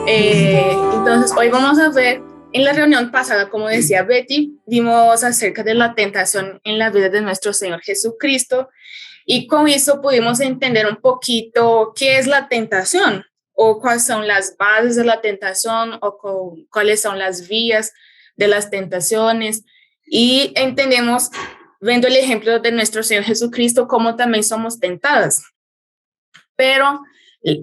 Entonces, hoy vamos a ver, en la reunión pasada, como decía Betty, vimos acerca de la tentación en la vida de nuestro Señor Jesucristo, y con eso pudimos entender un poquito qué es la tentación, o cuáles son las bases de la tentación, o cuáles son las vías de las tentaciones, y entendemos, viendo el ejemplo de nuestro Señor Jesucristo, cómo también somos tentadas. Pero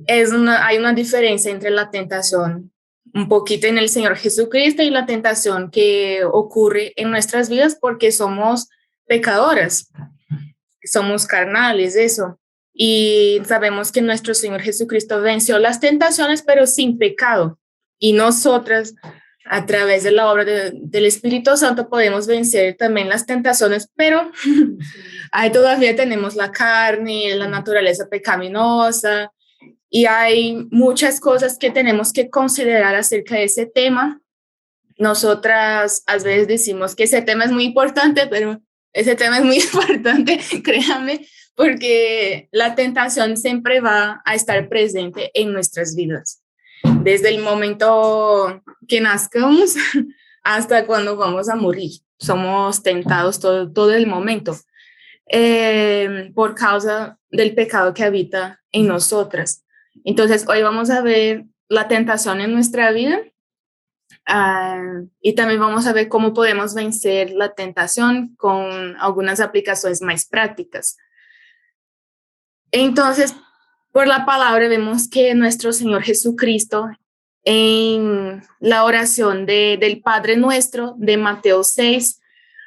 hay una diferencia entre la tentación un poquito en el Señor Jesucristo y la tentación que ocurre en nuestras vidas porque somos pecadoras, somos carnales, eso. Y sabemos que nuestro Señor Jesucristo venció las tentaciones, pero sin pecado. Y nosotras, a través de la obra del Espíritu Santo, podemos vencer también las tentaciones, pero ahí todavía tenemos la carne, la naturaleza pecaminosa, y hay muchas cosas que tenemos que considerar acerca de ese tema. Nosotras a veces decimos que ese tema es muy importante, pero ese tema es muy importante, créanme, porque la tentación siempre va a estar presente en nuestras vidas. Desde el momento que nazcamos hasta cuando vamos a morir. Somos tentados todo el momento por causa del pecado que habita en nosotras. Entonces, hoy vamos a ver la tentación en nuestra vida y también vamos a ver cómo podemos vencer la tentación con algunas aplicaciones más prácticas. Entonces, por la palabra vemos que nuestro Señor Jesucristo, en la oración del Padre Nuestro de Mateo 6,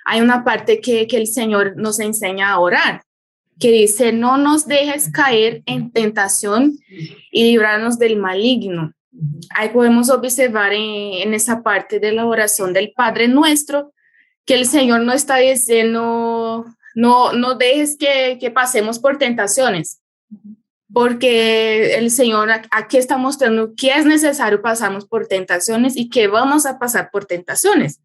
hay una parte que el Señor nos enseña a orar, que dice: no nos dejes caer en tentación y líbranos del maligno. Ahí podemos observar en esa parte de la oración del Padre Nuestro que el Señor no está diciendo no dejes que pasemos por tentaciones, porque el Señor aquí está mostrando que es necesario pasarnos por tentaciones y que vamos a pasar por tentaciones.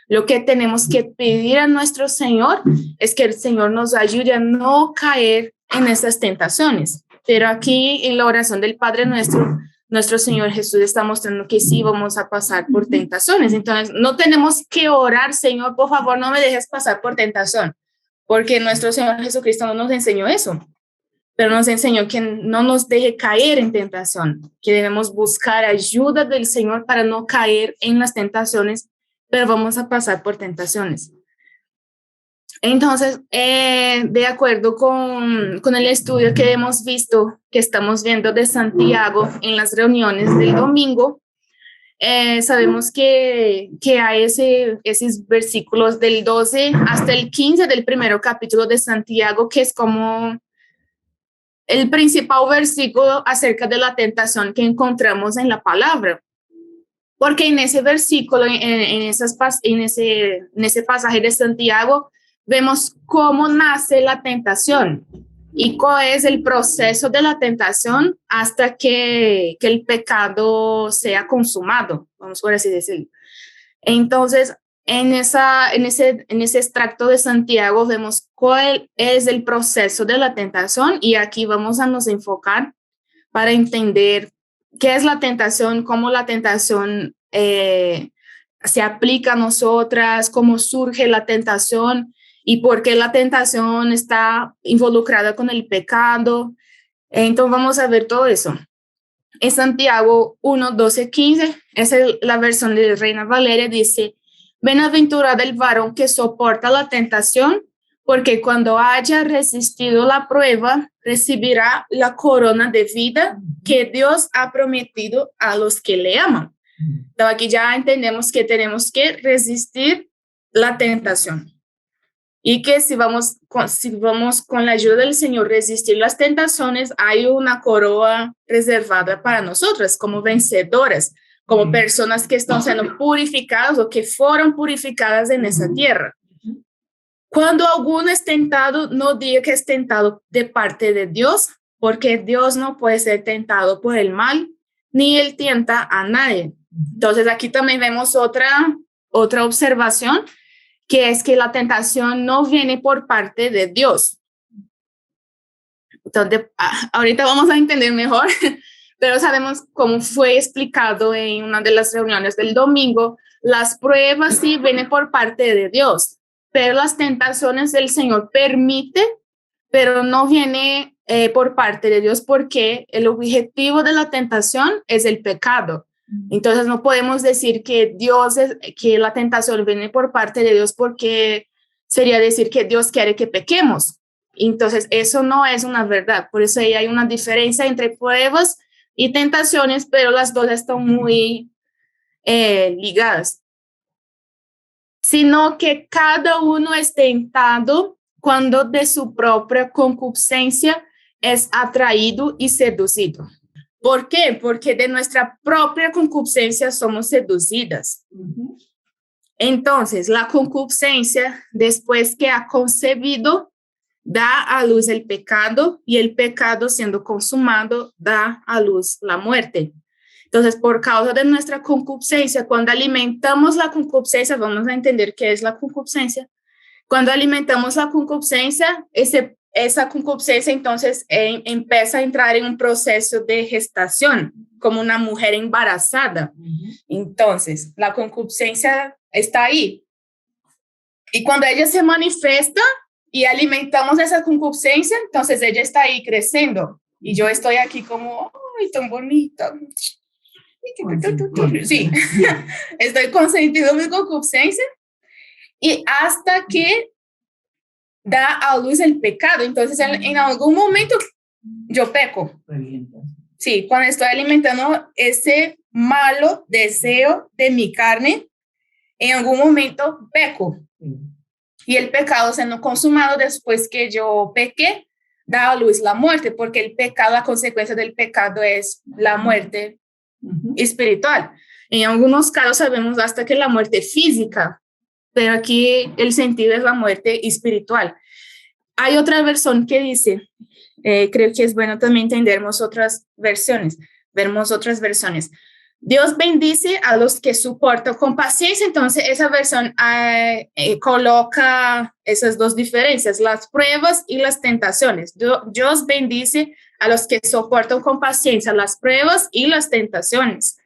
Lo que tenemos que pedir a nuestro Señor es que el Señor nos ayude a no caer en esas tentaciones. Pero aquí en la oración del Padre nuestro Señor Jesús está mostrando que sí vamos a pasar por tentaciones. Entonces, no tenemos que orar: Señor, por favor, no me dejes pasar por tentación, porque nuestro Señor Jesucristo no nos enseñó eso, pero nos enseñó que no nos deje caer en tentación, que debemos buscar ayuda del Señor para no caer en las tentaciones, pero vamos a pasar por tentaciones. Entonces, de acuerdo con el estudio que hemos visto, que estamos viendo de Santiago en las reuniones del domingo, sabemos que hay esos versículos del 12 hasta el 15 del primer capítulo de Santiago, que es como el principal versículo acerca de la tentación que encontramos en la palabra. Porque en ese versículo, en ese pasaje de Santiago, vemos cómo nace la tentación y cuál es el proceso de la tentación hasta que el pecado sea consumado, vamos por así decirlo. Entonces, en ese extracto de Santiago vemos cuál es el proceso de la tentación, y aquí vamos a nos enfocar para entender qué es la tentación, cómo la tentación se aplica a nosotras, cómo surge la tentación y por qué la tentación está involucrada con el pecado. Entonces vamos a ver todo eso. En Santiago 1, 12, 15, esa es la versión de Reina Valeria, dice: bienaventurado el varón que soporta la tentación, porque cuando haya resistido la prueba, recibirá la corona de vida que Dios ha prometido a los que le aman. Entonces aquí ya entendemos que tenemos que resistir la tentación. Y que si vamos con la ayuda del Señor resistir las tentaciones, hay una corona reservada para nosotras como vencedoras, como personas que están siendo purificadas o que fueron purificadas en esa tierra. Cuando alguno es tentado, no diga que es tentado de parte de Dios, porque Dios no puede ser tentado por el mal, ni él tienta a nadie. Entonces aquí también vemos otra observación, que es que la tentación no viene por parte de Dios. Entonces, ahorita vamos a entender mejor, pero sabemos cómo fue explicado en una de las reuniones del domingo. Las pruebas sí vienen por parte de Dios, pero las tentaciones del Señor permite, pero no viene por parte de Dios, porque el objetivo de la tentación es el pecado. Entonces no podemos decir que que la tentación viene por parte de Dios, porque sería decir que Dios quiere que pequemos. Entonces eso no es una verdad. Por eso ahí hay una diferencia entre pruebas y tentaciones, pero las dos están muy ligadas. Sino que cada uno es tentado cuando de su propia concupiscencia es atraído y seducido. ¿Por qué? Porque de nuestra propia concupiscencia somos seducidas. Entonces, la concupiscencia, después que ha concebido, da a luz el pecado, y el pecado, siendo consumado, da a luz la muerte. Entonces, por causa de nuestra concupiscencia, cuando alimentamos la concupiscencia, vamos a entender qué es la concupiscencia. Cuando alimentamos la concupiscencia, esa concupiscencia entonces empieza a entrar en un proceso de gestación, como una mujer embarazada. Entonces, la concupiscencia está ahí. Y cuando ella se manifiesta y alimentamos esa concupiscencia, entonces ella está ahí creciendo. Y yo estoy aquí como, ¡ay, tan bonita! Sí, estoy consentido mi concupiscencia, y hasta que da a luz el pecado. Entonces, en algún momento yo peco. Sí, cuando estoy alimentando ese malo deseo de mi carne, en algún momento peco. Y el pecado, siendo consumado después que yo pequé, da a luz la muerte, porque el pecado, la consecuencia del pecado es la muerte espiritual. En algunos casos sabemos hasta que la muerte física, pero aquí el sentido es la muerte espiritual. Hay otra versión que dice, creo que es bueno también entendernos otras versiones, vermos otras versiones. Dios bendice a los que soportan con paciencia. Entonces esa versión coloca esas dos diferencias, las pruebas y las tentaciones. Dios bendice a los que soportan con paciencia las pruebas y las tentaciones,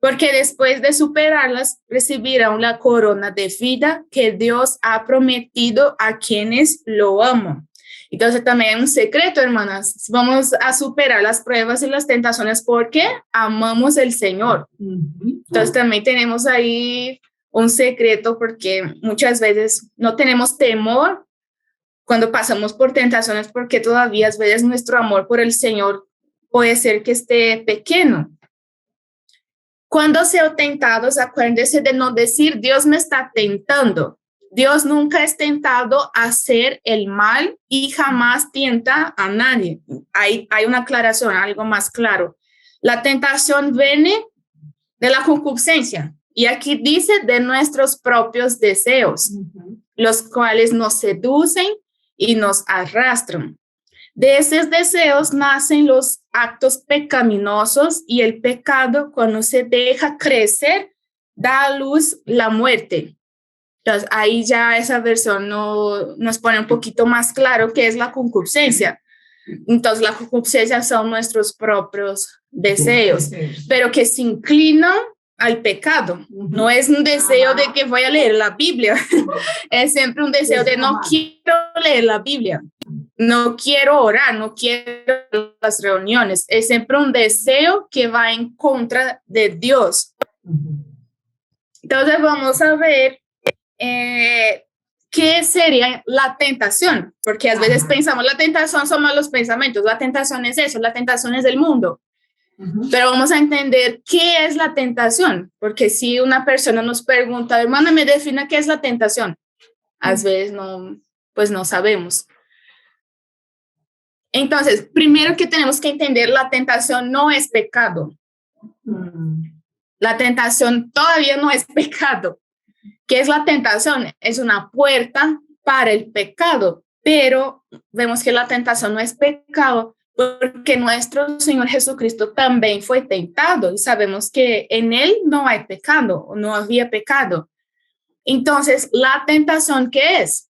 porque después de superarlas recibirán la corona de vida que Dios ha prometido a quienes lo aman. Entonces también hay un secreto, hermanas. Vamos a superar las pruebas y las tentaciones porque amamos al Señor. Entonces también tenemos ahí un secreto, porque muchas veces no tenemos temor cuando pasamos por tentaciones, porque todavía a veces nuestro amor por el Señor puede ser que esté pequeño. Cuando sean tentados, acuérdense de no decir Dios me está tentando. Dios nunca es tentado a hacer el mal y jamás tienta a nadie. Hay una aclaración, algo más claro. La tentación viene de la concupiscencia, y aquí dice de nuestros propios deseos, los cuales nos seducen y nos arrastran. De esos deseos nacen los actos pecaminosos, y el pecado, cuando se deja crecer, da a luz la muerte. Entonces, ahí ya esa versión nos pone un poquito más claro qué es la concupiscencia. Entonces, la concupiscencia son nuestros propios deseos, pero que se inclinan al pecado. No es un deseo de que voy a leer la Biblia, es siempre un deseo de no quiero leer la Biblia, no quiero orar, no quiero las reuniones. Es siempre un deseo que va en contra de Dios. Entonces vamos a ver qué sería la tentación, porque a veces pensamos la tentación son malos pensamientos, la tentación es eso, la tentación es el mundo. Pero vamos a entender qué es la tentación, porque si una persona nos pregunta, hermana, me defina qué es la tentación, a veces no sabemos. Entonces, primero que tenemos que entender, la tentación no es pecado. La tentación todavía no es pecado. ¿Qué es la tentación? Es una puerta para el pecado, pero vemos que la tentación no es pecado, porque nuestro Señor Jesucristo también fue tentado, y sabemos que en Él no hay pecado, o no había pecado. Entonces, ¿la tentación qué es?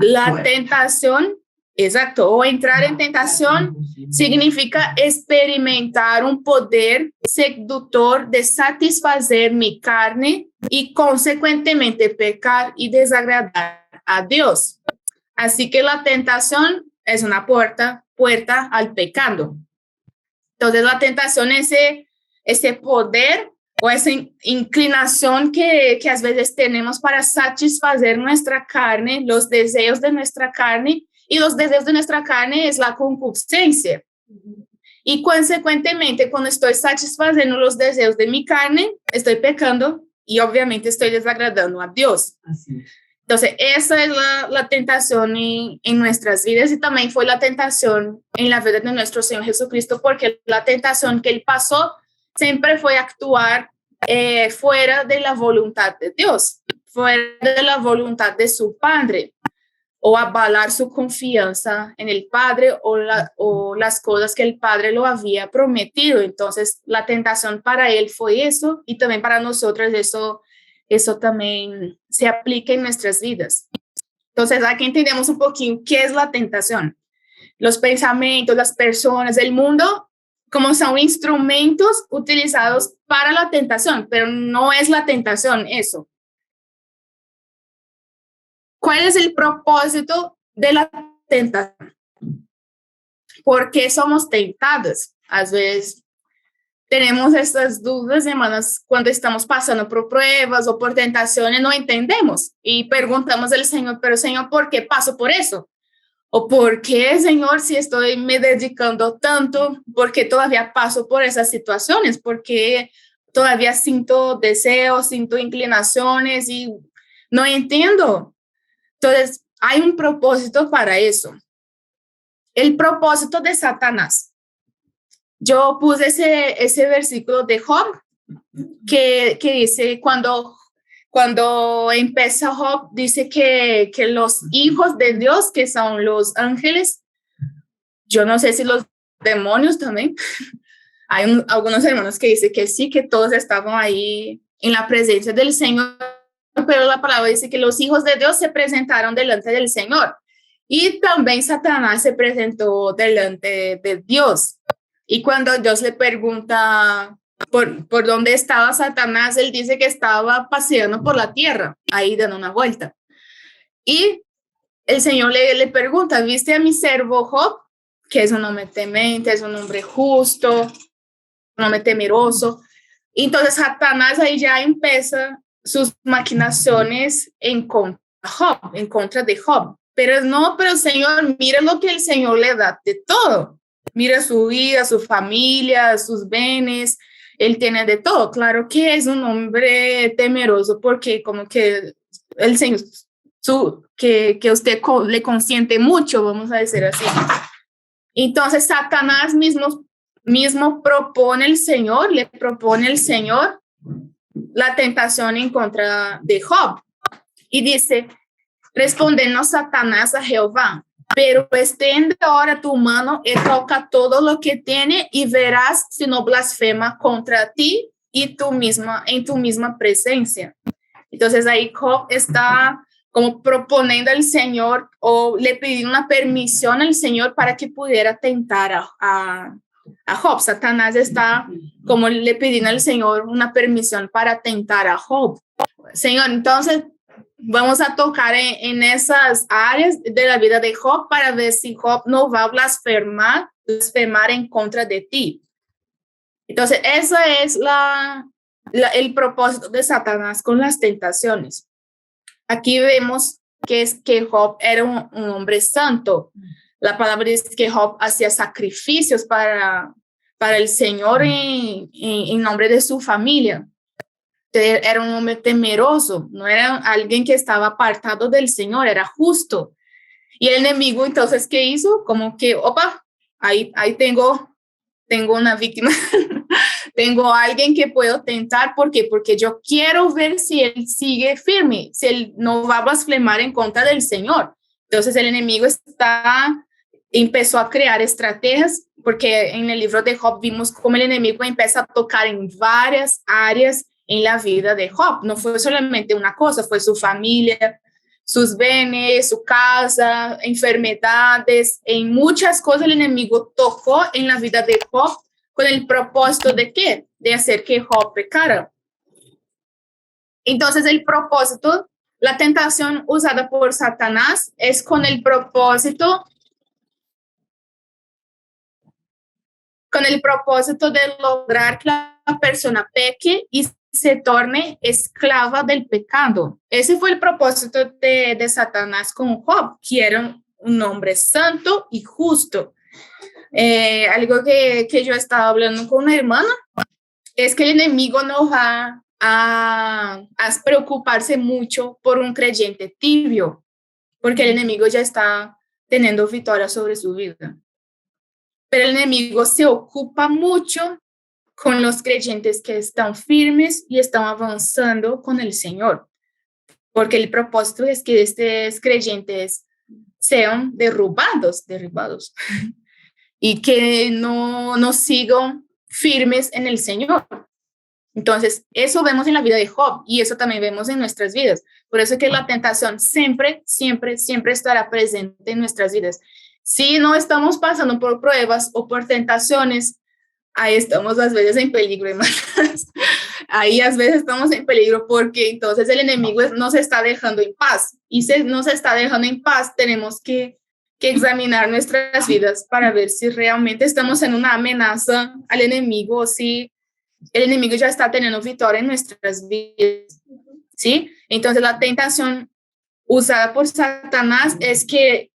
La tentación Exacto, o entrar en tentación significa experimentar un poder seductor de satisfacer mi carne y consecuentemente pecar y desagradar a Dios. Así que la tentación es una puerta al pecado. Entonces la tentación es ese poder o esa inclinación que a veces tenemos para satisfacer nuestra carne, los deseos de nuestra carne, y los deseos de nuestra carne es la concupiscencia. Y consecuentemente, cuando estoy satisfaciendo los deseos de mi carne, estoy pecando y obviamente estoy desagradando a Dios. Así es. Entonces, esa es la tentación en nuestras vidas y también fue la tentación en la vida de nuestro Señor Jesucristo, porque la tentación que Él pasó siempre fue actuar fuera de la voluntad de Dios, fuera de la voluntad de su Padre, o abalar su confianza en el Padre o las cosas que el Padre lo había prometido. Entonces, la tentación para Él fue eso y también para nosotros eso también se aplica en nuestras vidas. Entonces, aquí entendemos un poquito qué es la tentación. Los pensamientos, las personas, el mundo, como son instrumentos utilizados para la tentación, pero no es la tentación eso. ¿Cuál es el propósito de la tentación? ¿Por qué somos tentados? A veces tenemos estas dudas, hermanas, cuando estamos pasando por pruebas o por tentaciones, no entendemos y preguntamos al Señor, pero Señor, ¿por qué paso por eso? ¿O por qué, Señor, si estoy me dedicando tanto, por qué todavía paso por esas situaciones? ¿Por qué todavía siento deseos, siento inclinaciones y no entiendo? Entonces, hay un propósito para eso. El propósito de Satanás. Yo puse ese versículo de Job que dice, cuando empieza Job, dice que los hijos de Dios, que son los ángeles, yo no sé si los demonios también, hay algunos hermanos que dicen que sí, que todos estaban ahí en la presencia del Señor, pero la palabra dice que los hijos de Dios se presentaron delante del Señor y también Satanás se presentó delante de Dios. Y cuando Dios le pregunta por dónde estaba Satanás, él dice que estaba paseando por la tierra, ahí dando una vuelta. Y el Señor le pregunta, ¿viste a mi siervo Job? Que es un hombre temente, es un hombre justo, un hombre temeroso. Y entonces Satanás ahí ya empieza sus maquinaciones en contra de Job. Pero Señor, mira lo que el Señor le da de todo. Mira su vida, su familia, sus bienes, él tiene de todo. Claro que es un hombre temeroso porque como que el Señor, que usted le consiente mucho, vamos a decir así. Entonces Satanás mismo le propone el Señor la tentación en contra de Job. Y dice, respondiendo Satanás a Jehová, pero extiende ahora tu mano y toca todo lo que tiene y verás si no blasfema contra ti y en tu misma presencia. Entonces ahí Job está como proponiendo al Señor o le pidiendo una permisión al Señor para que pudiera tentar a Job. Satanás está como le pidiendo al Señor una permisión para tentar a Job. Señor, entonces vamos a tocar en esas áreas de la vida de Job para ver si Job no va a blasfemar en contra de ti. Entonces, ese es el propósito de Satanás con las tentaciones. Aquí vemos que Job era un hombre santo. La palabra dice que Job hacía sacrificios para el Señor en nombre de su familia. Era un hombre temeroso, no era alguien que estaba apartado del Señor, era justo. Y el enemigo, entonces, ¿qué hizo? Como que, opa, ahí tengo una víctima, tengo a alguien que puedo tentar. ¿Por qué? Porque yo quiero ver si él sigue firme, si él no va a blasfemar en contra del Señor. Entonces, el enemigo empezó a crear estrategias, porque en el libro de Job vimos cómo el enemigo empieza a tocar en varias áreas en la vida de Job. No fue solamente una cosa, fue su familia, sus bienes, su casa, enfermedades, en muchas cosas el enemigo tocó en la vida de Job con el propósito de ¿qué? De hacer que Job pecara. Entonces el propósito, la tentación usada por Satanás es con el propósito de lograr que la persona peque y se torne esclava del pecado. Ese fue el propósito de Satanás con Job, que era un hombre santo y justo. Algo que yo estaba hablando con una hermana es que el enemigo no va a preocuparse mucho por un creyente tibio, porque el enemigo ya está teniendo victoria sobre su vida. Pero el enemigo se ocupa mucho con los creyentes que están firmes y están avanzando con el Señor, porque el propósito es que estos creyentes sean derribados y que no sigan firmes en el Señor. Entonces, eso vemos en la vida de Job y eso también vemos en nuestras vidas. Por eso es que la tentación siempre estará presente en nuestras vidas. Si no estamos pasando por pruebas o por tentaciones, ahí estamos a veces en peligro, hermanas. Ahí a veces estamos en peligro porque entonces el enemigo nos está dejando en paz. Y si nos está dejando en paz, tenemos que examinar nuestras vidas para ver si realmente estamos en una amenaza al enemigo o si el enemigo ya está teniendo victoria en nuestras vidas, ¿sí? Entonces la tentación usada por Satanás es que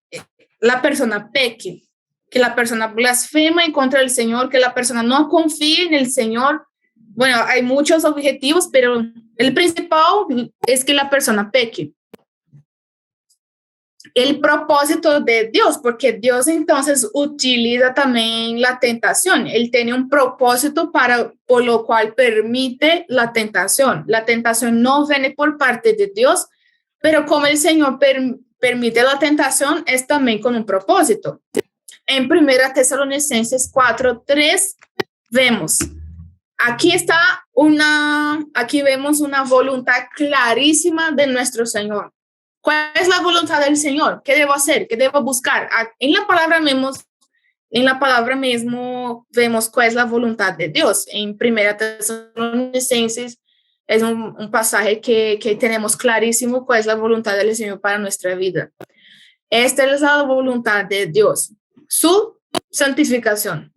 la persona peque, que la persona blasfema en contra del Señor, que la persona no confíe en el Señor. Bueno, hay muchos objetivos, pero el principal es que la persona peque. El propósito de Dios, porque Dios entonces utiliza también la tentación. Él tiene un propósito por lo cual permite la tentación. La tentación no viene por parte de Dios, pero como el Señor permite la tentación, es también con un propósito. En 1 Tesalonicenses 4:3 vemos, aquí vemos una voluntad clarísima de nuestro Señor. ¿Cuál es la voluntad del Señor? ¿Qué debo hacer? ¿Qué debo buscar? En la palabra mismo vemos cuál es la voluntad de Dios. En 1 Tesalonicenses es un pasaje que tenemos clarísimo cuál es la voluntad del Señor para nuestra vida. Esta es la voluntad de Dios, su santificación.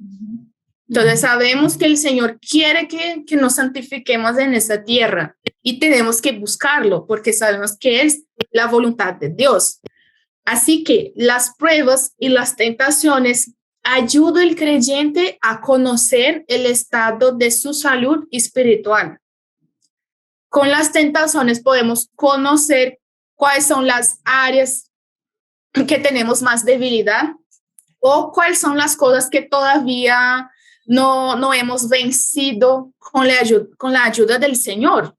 Entonces sabemos que el Señor quiere que nos santifiquemos en esta tierra y tenemos que buscarlo porque sabemos que es la voluntad de Dios. Así que las pruebas y las tentaciones ayudan al creyente a conocer el estado de su salud espiritual. Con las tentaciones podemos conocer cuáles son las áreas que tenemos más debilidad o cuáles son las cosas que todavía no hemos vencido con la ayuda del Señor.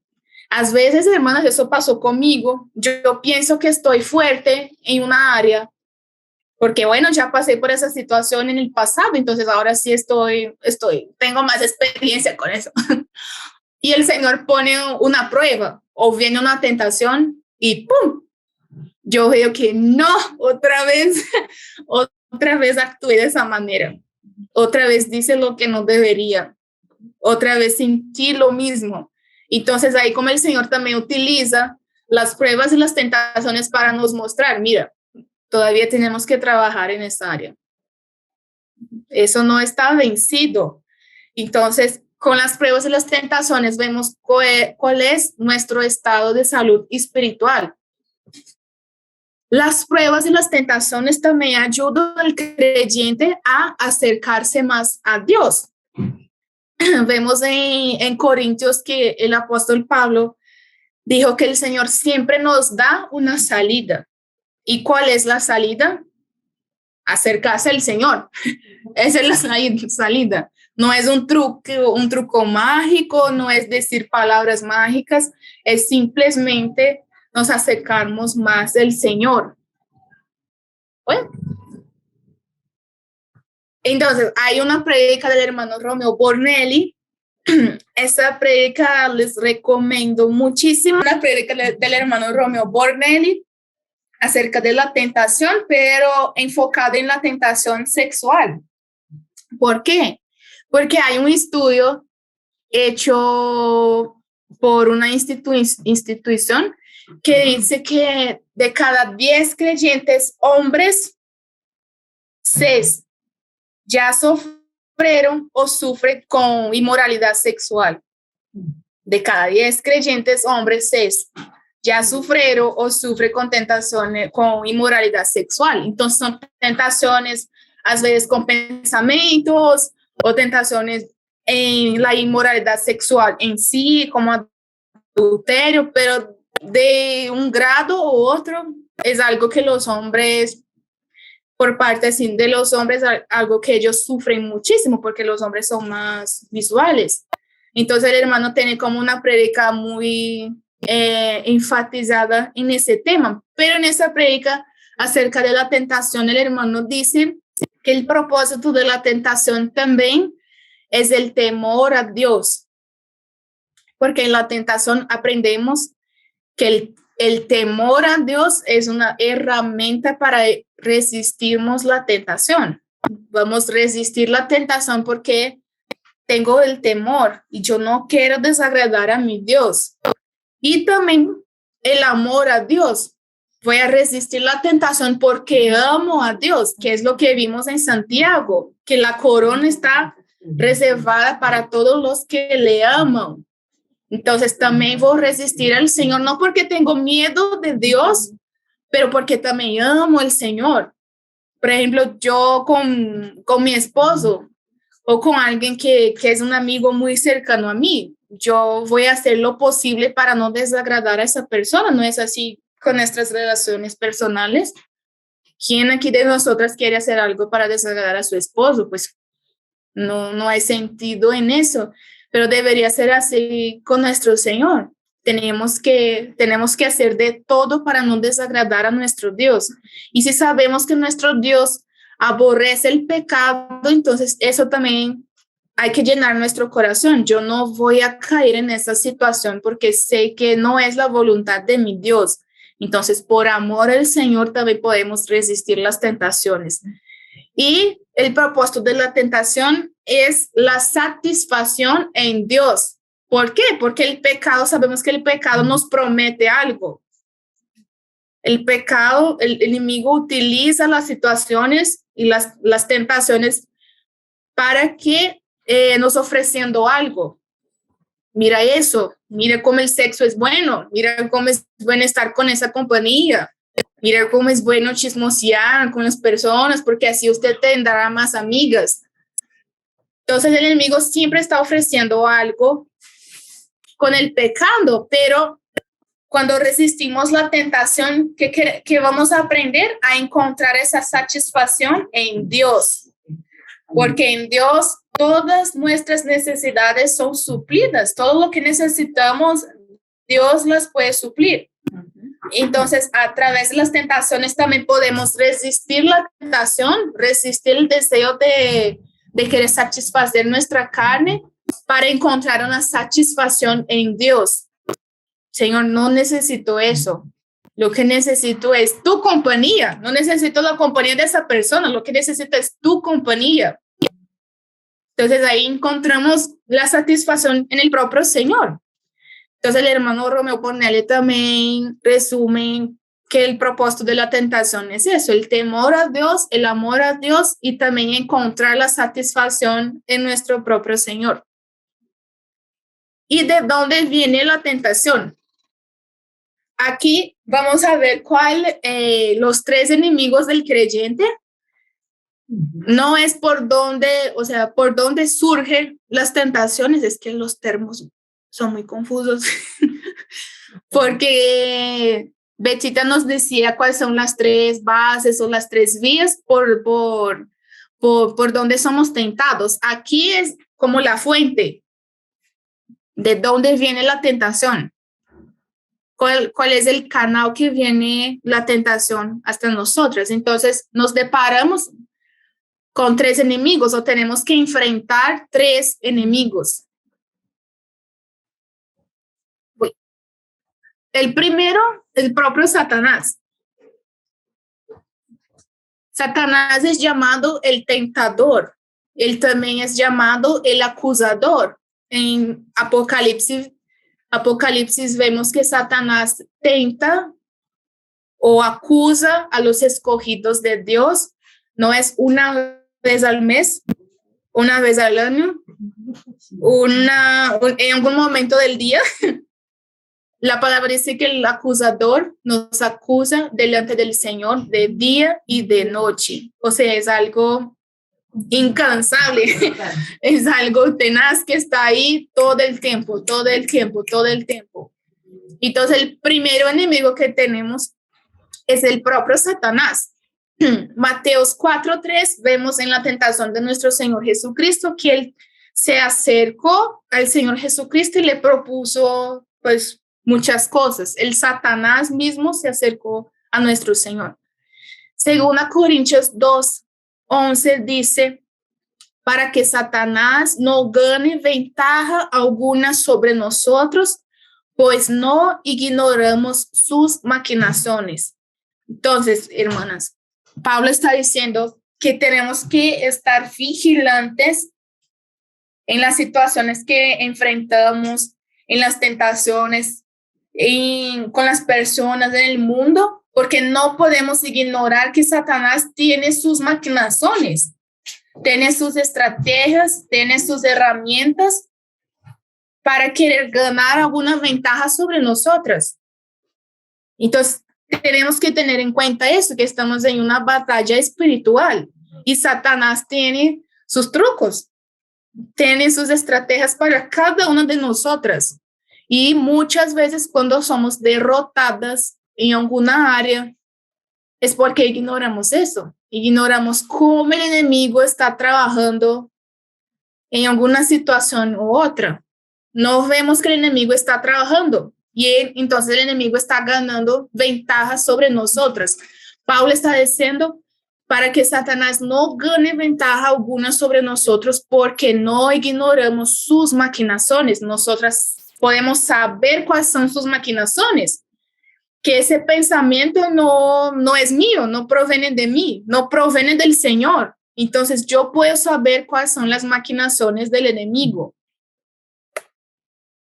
A veces, hermanas, eso pasó conmigo. Yo pienso que estoy fuerte en una área porque, bueno, ya pasé por esa situación en el pasado, entonces ahora sí tengo más experiencia con eso. Y el Señor pone una prueba o viene una tentación y ¡pum! Yo veo que no, otra vez actué de esa manera. Otra vez dice lo que no debería. Otra vez sentí lo mismo. Entonces ahí como el Señor también utiliza las pruebas y las tentaciones para nos mostrar, mira, todavía tenemos que trabajar en esa área. Eso no está vencido. Entonces, con las pruebas y las tentaciones vemos cuál es nuestro estado de salud espiritual. Las pruebas y las tentaciones también ayudan al creyente a acercarse más a Dios. Vemos en Corintios que el apóstol Pablo dijo que el Señor siempre nos da una salida. ¿Y cuál es la salida? Acercarse al Señor. Esa es la salida. No es un truco mágico, no es decir palabras mágicas, es simplemente nos acercamos más al Señor. Bueno, entonces hay una prédica del hermano Romeo Bornelli. Esa prédica les recomiendo muchísimo. La prédica del hermano Romeo Bornelli. acerca de la tentación, pero enfocada en la tentación sexual. ¿Por qué? Porque hay un estudio hecho por una institución que dice que de cada 10 creyentes hombres, 6 ya sufrieron o sufren con inmoralidad sexual. De cada 10 creyentes hombres, 6 ya sufrieron o sufren con tentaciones, con inmoralidad sexual. Entonces son tentaciones, a veces con pensamientos o tentaciones en la inmoralidad sexual en sí, como adulterio, pero de un grado u otro es algo que los hombres, por parte así, de los hombres, algo que ellos sufren muchísimo porque los hombres son más visuales. Entonces el hermano tiene como una prédica muy enfatizada en ese tema, pero en esa prédica acerca de la tentación, el hermano dice que el propósito de la tentación también es el temor a Dios, porque en la tentación aprendemos que el temor a Dios es una herramienta para resistirnos la tentación. Vamos a resistir la tentación porque tengo el temor y yo no quiero desagradar a mi Dios. Y también el amor a Dios. Voy a resistir la tentación porque amo a Dios, que es lo que vimos en Santiago, que la corona está reservada para todos los que le aman. Entonces también voy a resistir al Señor, no porque tengo miedo de Dios, pero porque también amo al Señor. Por ejemplo, yo con mi esposo o con alguien que es un amigo muy cercano a mí, yo voy a hacer lo posible para no desagradar a esa persona. No es así con nuestras relaciones personales. ¿Quién aquí de nosotras quiere hacer algo para desagradar a su esposo? Pues no hay sentido en eso, pero debería ser así con nuestro Señor. Tenemos que hacer de todo para no desagradar a nuestro Dios. Y si sabemos que nuestro Dios aborrece el pecado, entonces eso también hay que llenar nuestro corazón. Yo no voy a caer en esa situación porque sé que no es la voluntad de mi Dios. Entonces, por amor al Señor, también podemos resistir las tentaciones. Y el propósito de la tentación es la satisfacción en Dios. ¿Por qué? Porque el pecado, sabemos que el pecado nos promete algo. El pecado, el enemigo utiliza las situaciones y las tentaciones para que nos ofreciendo algo. Mira eso, mira cómo el sexo es bueno, mira cómo es bueno estar con esa compañía. Mira cómo es bueno chismosear con las personas, porque así usted tendrá más amigas. Entonces el enemigo siempre está ofreciendo algo con el pecado, pero cuando resistimos la tentación, ¿qué vamos a aprender? A encontrar esa satisfacción en Dios. Porque en Dios todas nuestras necesidades son suplidas. Todo lo que necesitamos, Dios las puede suplir. Entonces, a través de las tentaciones también podemos resistir la tentación, resistir el deseo de querer satisfacer nuestra carne para encontrar una satisfacción en Dios. Señor, no necesito eso. Lo que necesito es tu compañía. No necesito la compañía de esa persona. Lo que necesito es tu compañía. Entonces, ahí encontramos la satisfacción en el propio Señor. Entonces el hermano Romeo Cornelio también resume que el propósito de la tentación es eso, el temor a Dios, el amor a Dios y también encontrar la satisfacción en nuestro propio Señor. ¿Y de dónde viene la tentación? Aquí vamos a ver los 3 enemigos del creyente. No es por dónde surgen las tentaciones, es que los términos son muy confusos. Porque Betita nos decía cuáles son las 3 bases o las 3 vías por donde somos tentados. Aquí es como la fuente de dónde viene la tentación. ¿Cuál es el canal que viene la tentación hasta nosotros? Entonces nos deparamos con 3 enemigos o tenemos que enfrentar 3 enemigos. El primero, el propio Satanás. Satanás es llamado el tentador. Él también es llamado el acusador. En Apocalipsis vemos que Satanás tenta o acusa a los escogidos de Dios. No es una vez al mes, una vez al año, en algún momento del día. La palabra dice que el acusador nos acusa delante del Señor de día y de noche. O sea, es algo incansable, es algo tenaz que está ahí todo el tiempo, todo el tiempo, todo el tiempo. Entonces, el primer enemigo que tenemos es el propio Satanás. Mateos 4:3 vemos en la tentación de nuestro Señor Jesucristo que él se acercó al Señor Jesucristo y le propuso pues muchas cosas. El Satanás mismo se acercó a nuestro Señor. Según Corintios 2:11 dice, para que Satanás no gane ventaja alguna sobre nosotros, pues no ignoramos sus maquinaciones. Entonces, hermanas, Pablo está diciendo que tenemos que estar vigilantes en las situaciones que enfrentamos, en las tentaciones, con las personas en el mundo, porque no podemos ignorar que Satanás tiene sus maquinaciones, tiene sus estrategias, tiene sus herramientas para querer ganar alguna ventaja sobre nosotras. Entonces, tenemos que tener en cuenta eso, que estamos en una batalla espiritual y Satanás tiene sus trucos, tiene sus estrategias para cada una de nosotras. Y muchas veces cuando somos derrotadas en alguna área, es porque ignoramos eso, ignoramos cómo el enemigo está trabajando en alguna situación u otra. No vemos que el enemigo está trabajando y entonces el enemigo está ganando ventajas sobre nosotras. Pablo está diciendo para que Satanás no gane ventaja alguna sobre nosotros porque no ignoramos sus maquinaciones. Nosotras podemos saber cuáles son sus maquinaciones, que ese pensamiento no es mío, no proviene de mí, no proviene del Señor. Entonces yo puedo saber cuáles son las maquinaciones del enemigo.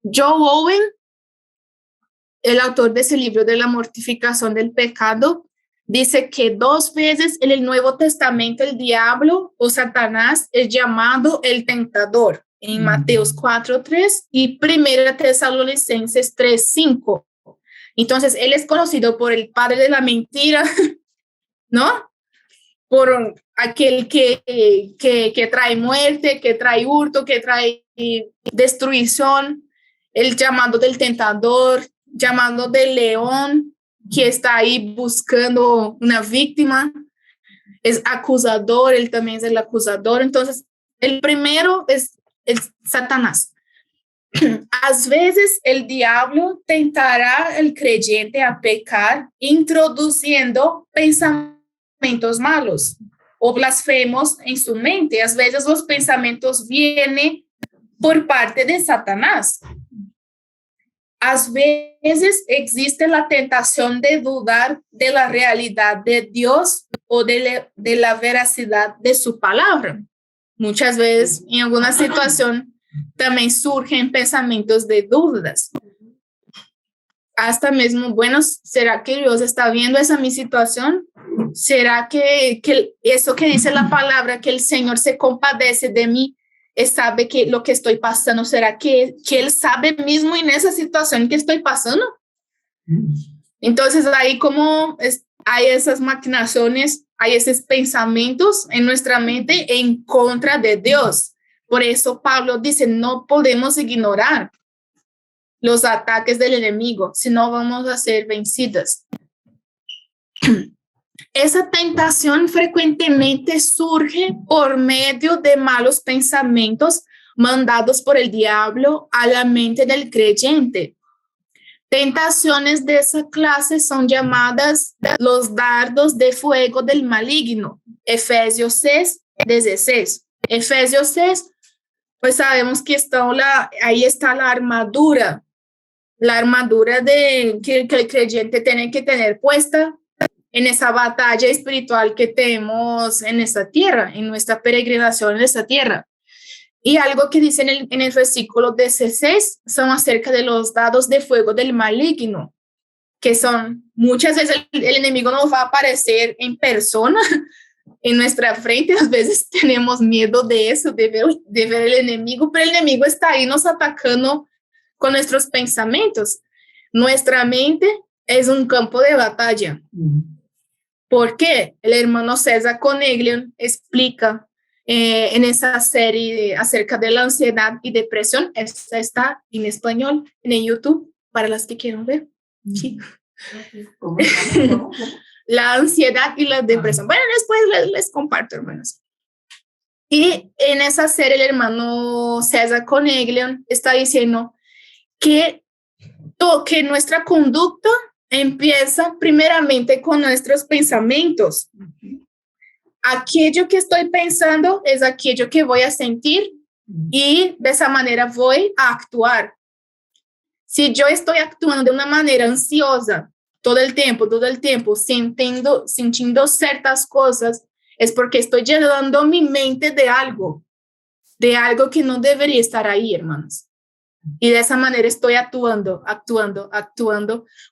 Joe Owen, el autor de ese libro de la mortificación del pecado, dice que 2 veces en el Nuevo Testamento el diablo o Satanás es llamado el tentador. En Mateos 4:3 y 1 Tesalonicenses 3:5. Entonces, él es conocido por el padre de la mentira, ¿no? Por aquel que trae muerte, que trae hurto, que trae destrucción, el llamado del tentador, llamado del león, que está ahí buscando una víctima, es acusador, él también es el acusador. Entonces, el primero es Satanás. A veces el diablo tentará al creyente a pecar introduciendo pensamientos malos o blasfemos en su mente. A veces los pensamientos vienen por parte de Satanás. A veces existe la tentación de dudar de la realidad de Dios o de la veracidad de su palabra. Muchas veces en alguna situación también surgen pensamientos de dudas. Hasta mismo, bueno, ¿será que Dios está viendo esa mi situación? ¿Será que eso que dice la palabra, que el Señor se compadece de mí, sabe que lo que estoy pasando? ¿Será que Él sabe mismo en esa situación que estoy pasando? Entonces, ahí como hay esas maquinaciones, hay esos pensamientos en nuestra mente en contra de Dios. Por eso Pablo dice, no podemos ignorar los ataques del enemigo, si no vamos a ser vencidas. Esa tentación frecuentemente surge por medio de malos pensamientos mandados por el diablo a la mente del creyente. Tentaciones de esa clase son llamadas los dardos de fuego del maligno. Efesios 6:16. Efesios 6, pues sabemos que ahí está la armadura que el creyente tiene que tener puesta en esa batalla espiritual que tenemos en esta tierra, en nuestra peregrinación en esta tierra. Y algo que dice en el versículo 16 son acerca de los dados de fuego del maligno, que son muchas veces el enemigo no va a aparecer en persona en nuestra frente. A veces tenemos miedo de eso, de ver el enemigo, pero el enemigo está ahí nos atacando con nuestros pensamientos. Nuestra mente es un campo de batalla. ¿Por qué? El hermano César Coneglion explica en esa serie acerca de la ansiedad y depresión. Esta está en español en YouTube para las que quieran ver. Sí. La ansiedad y la depresión. Bueno, después les comparto, hermanos. Y en esa serie el hermano César Coneglion está diciendo que nuestra conducta empieza primeramente con nuestros pensamientos. Aquello que estoy pensando es aquello que voy a sentir y de esa manera voy a actuar. Si yo estoy actuando de una manera ansiosa todo el tiempo, sintiendo ciertas cosas, es porque estoy llenando mi mente de algo que no debería estar ahí, hermanos. Y de esa manera estoy actuando.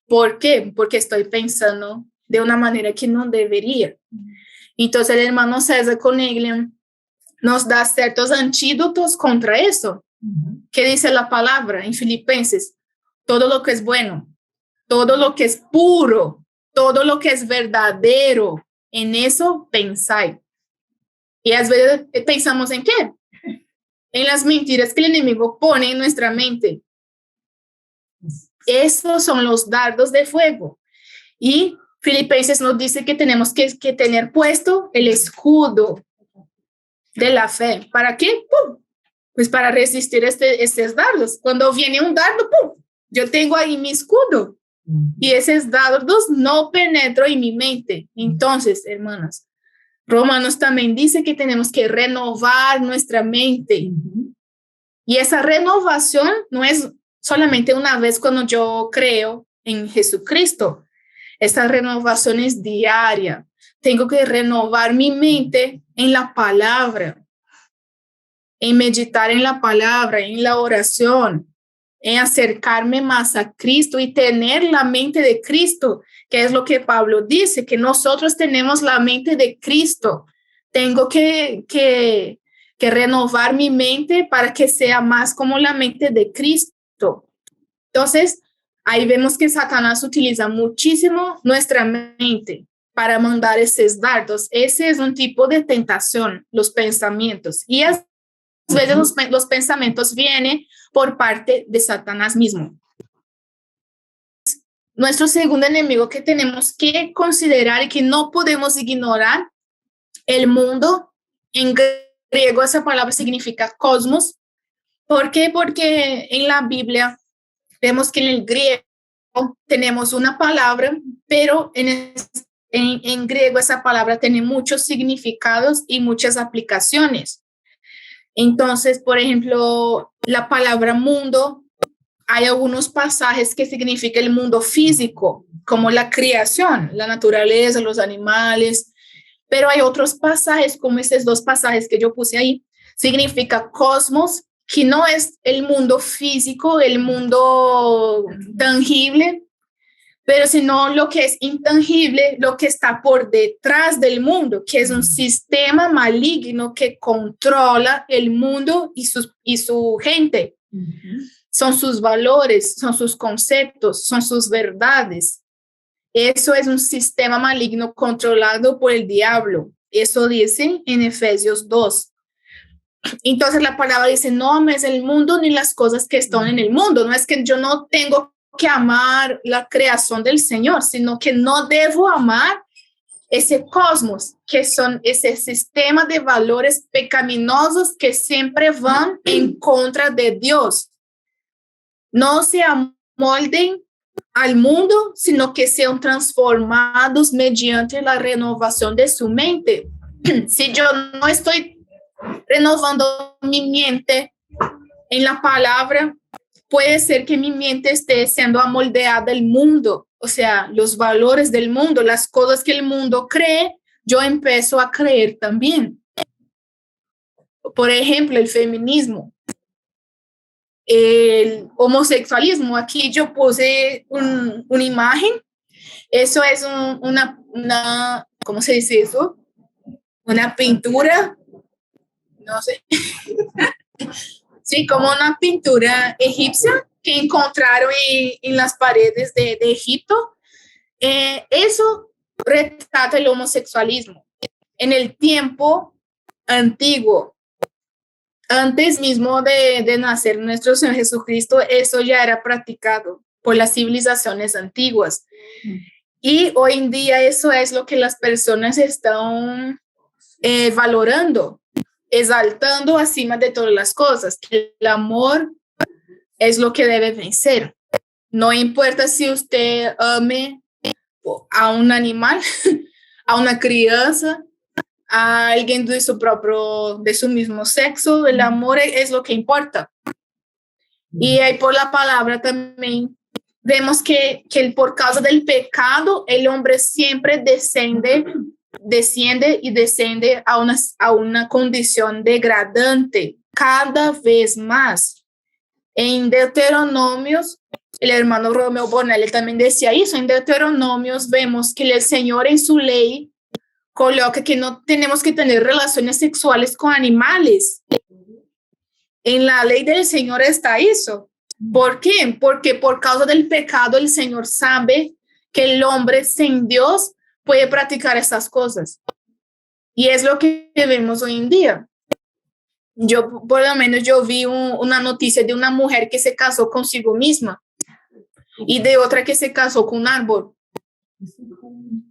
¿Por qué? Porque estoy pensando de una manera que no debería. Entonces el hermano César Coneglion nos da ciertos antídotos contra eso. ¿Qué dice la palabra en Filipenses? Todo lo que es bueno, todo lo que es puro, todo lo que es verdadero, en eso pensáis. Y a veces pensamos en qué? En las mentiras que el enemigo pone en nuestra mente. Esos son los dardos de fuego. Y Filipenses nos dice que tenemos que tener puesto el escudo de la fe. ¿Para qué? ¡Pum! Pues para resistir estos dardos. Cuando viene un dardo, ¡pum!, yo tengo ahí mi escudo. Y esos dardos no penetran en mi mente. Entonces, hermanas, Romanos también dice que tenemos que renovar nuestra mente. Y esa renovación no es solamente una vez cuando yo creo en Jesucristo. Esta renovación es diaria. Tengo que renovar mi mente en la palabra, en meditar en la palabra, en la oración, en acercarme más a Cristo y tener la mente de Cristo, que es lo que Pablo dice, que nosotros tenemos la mente de Cristo. Tengo que renovar mi mente para que sea más como la mente de Cristo. Entonces, ahí vemos que Satanás utiliza muchísimo nuestra mente para mandar esos dardos. Ese es un tipo de tentación, los pensamientos. Y a veces los pensamientos vienen por parte de Satanás mismo. Nuestro segundo enemigo que tenemos que considerar y que no podemos ignorar, el mundo. En griego esa palabra significa cosmos. ¿Por qué? Porque en la Biblia vemos que en el griego tenemos una palabra, pero en griego esa palabra tiene muchos significados y muchas aplicaciones. Entonces, por ejemplo, la palabra mundo, hay algunos pasajes que significan el mundo físico, como la creación, la naturaleza, los animales, pero hay otros pasajes, como estos dos pasajes que yo puse ahí, significa cosmos, que no es el mundo físico, el mundo tangible, pero sino lo que es intangible, lo que está por detrás del mundo, que es un sistema maligno que controla el mundo y su gente. Son sus valores, son sus conceptos, son sus verdades. Eso es un sistema maligno controlado por el diablo. Eso dice en Efesios 2. Entonces la palabra dice, no ames el mundo ni las cosas que están en el mundo. No es que yo no tengo que amar la creación del Señor, sino que no debo amar ese cosmos, que son ese sistema de valores pecaminosos que siempre van en contra de Dios. No se amolden al mundo, sino que sean transformados mediante la renovación de su mente. Si yo no estoy renovando mi mente en la palabra, puede ser que mi mente esté siendo amoldeada al mundo O sea, los valores del mundo, las cosas que el mundo cree, yo empiezo a creer también. Por ejemplo, el feminismo, el homosexualismo. Aquí yo puse una imagen. Eso es una, ¿cómo se dice eso? Una pintura, no sé. Sí, como una pintura egipcia que encontraron en las paredes de Egipto. Eso retrata el homosexualismo. En el tiempo antiguo, antes mismo de nacer nuestro Señor Jesucristo, eso ya era practicado por las civilizaciones antiguas. Y hoy en día eso es lo que las personas están valorando, exaltando acima de todas las cosas. El amor es lo que debe vencer. No importa si usted ame a un animal, a una crianza, a alguien de su mismo sexo, el amor es lo que importa. Y ahí por la palabra también vemos que por causa del pecado, el hombre siempre desciende a una condición degradante cada vez más. En Deuteronomios, el hermano Romeo Bonelli también decía eso. En Deuteronomios vemos que el Señor en su ley coloca que no tenemos que tener relaciones sexuales con animales. En la ley del Señor está eso. ¿Por qué? Porque por causa del pecado el Señor sabe que el hombre sin Dios puede practicar esas cosas. Y es lo que vemos hoy en día. Yo, por lo menos, yo vi una noticia de una mujer que se casó consigo misma y de otra que se casó con un árbol.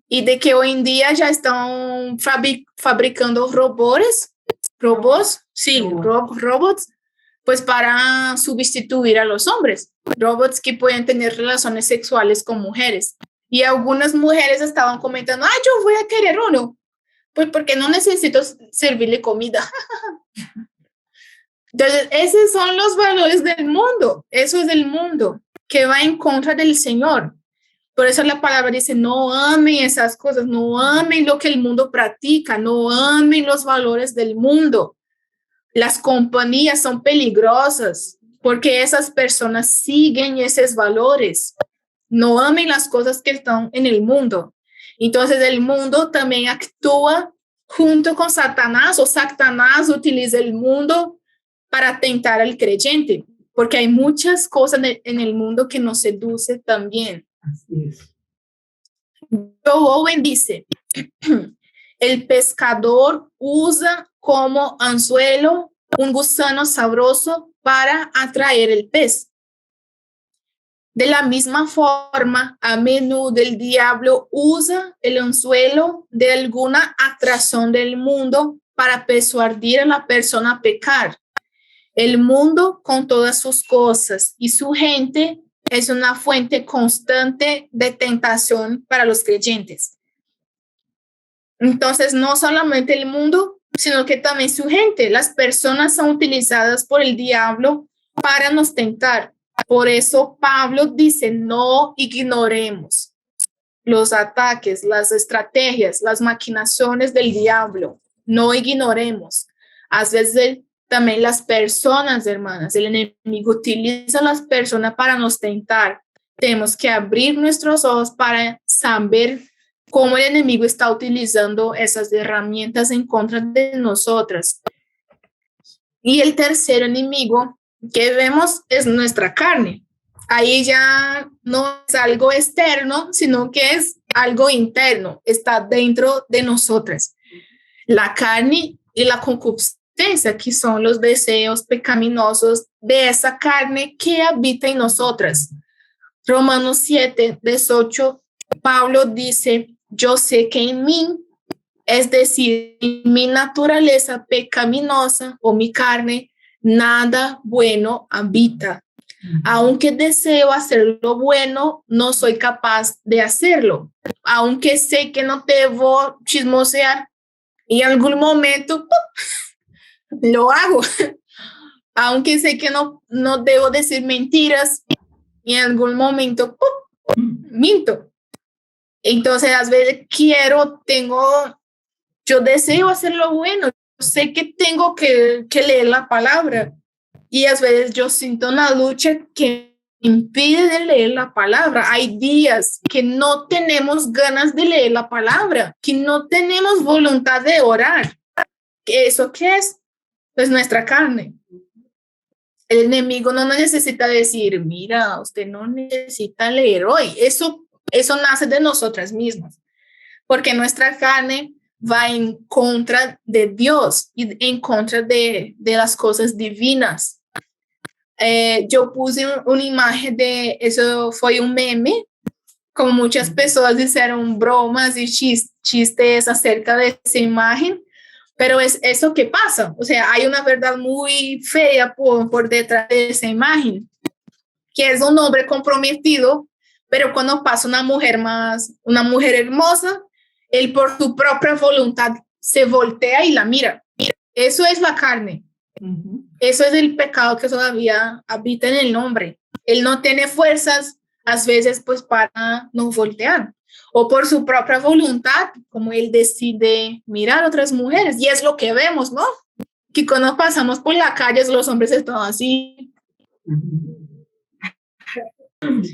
Y de que hoy en día ya están fabricando robots, pues para sustituir a los hombres, robots que pueden tener relaciones sexuales con mujeres. Y algunas mujeres estaban comentando, yo voy a querer uno, pues porque no necesito servirle comida. Entonces, esos son los valores del mundo. Eso es el mundo que va en contra del Señor. Por eso la palabra dice, no amen esas cosas, no amen lo que el mundo practica, no amen los valores del mundo. Las compañías son peligrosas porque esas personas siguen esos valores. No amen las cosas que están en el mundo. Entonces el mundo también actúa junto con Satanás, o Satanás utiliza el mundo para tentar al creyente, porque hay muchas cosas en el mundo que nos seduce también. Así es. Joe Owen dice, el pescador usa como anzuelo un gusano sabroso para atraer el pez. De la misma forma, a menudo el diablo usa el anzuelo de alguna atracción del mundo para persuadir a la persona a pecar. El mundo, con todas sus cosas y su gente, es una fuente constante de tentación para los creyentes. Entonces, no solamente el mundo, sino que también su gente. Las personas son utilizadas por el diablo para nos tentar. Por eso Pablo dice, no ignoremos los ataques, las estrategias, las maquinaciones del diablo. No ignoremos. A veces también las personas, hermanas, el enemigo utiliza a las personas para nos tentar. Tenemos que abrir nuestros ojos para saber cómo el enemigo está utilizando esas herramientas en contra de nosotras. Y el tercer enemigo que vemos es nuestra carne. Ahí ya no es algo externo, sino que es algo interno, está dentro de nosotras. La carne y la concupiscencia, que son los deseos pecaminosos de esa carne que habita en nosotras. Romanos 7, 18, Pablo dice, yo sé que en mí, es decir, en mi naturaleza pecaminosa o mi carne, nada bueno habita. Aunque deseo hacer lo bueno, no soy capaz de hacerlo. Aunque sé que no debo chismosear, y en algún momento lo hago. Aunque sé que no debo decir mentiras, y en algún momento minto. Entonces, a veces yo deseo hacer lo bueno, yo sé que tengo que leer la palabra y a veces yo siento una lucha que me impide de leer la palabra. Hay días que no tenemos ganas de leer la palabra, que no tenemos voluntad de orar. ¿Eso qué es? Pues nuestra carne. El enemigo no necesita decir, mira, usted no necesita leer hoy. Eso nace de nosotras mismas, porque nuestra carne va en contra de Dios y en contra de las cosas divinas. Yo puse una imagen de eso, fue un meme, como muchas personas hicieron bromas y chistes acerca de esa imagen, pero es eso que pasa. O sea, hay una verdad muy fea por detrás de esa imagen, que es un hombre comprometido, pero cuando pasa una mujer hermosa, él por su propia voluntad se voltea y la mira. Eso es la carne. Eso es el pecado que todavía habita en el hombre. Él no tiene fuerzas, a veces, pues para no voltear. O por su propia voluntad, como él decide mirar a otras mujeres. Y es lo que vemos, ¿no? Que cuando pasamos por la calle, los hombres están así.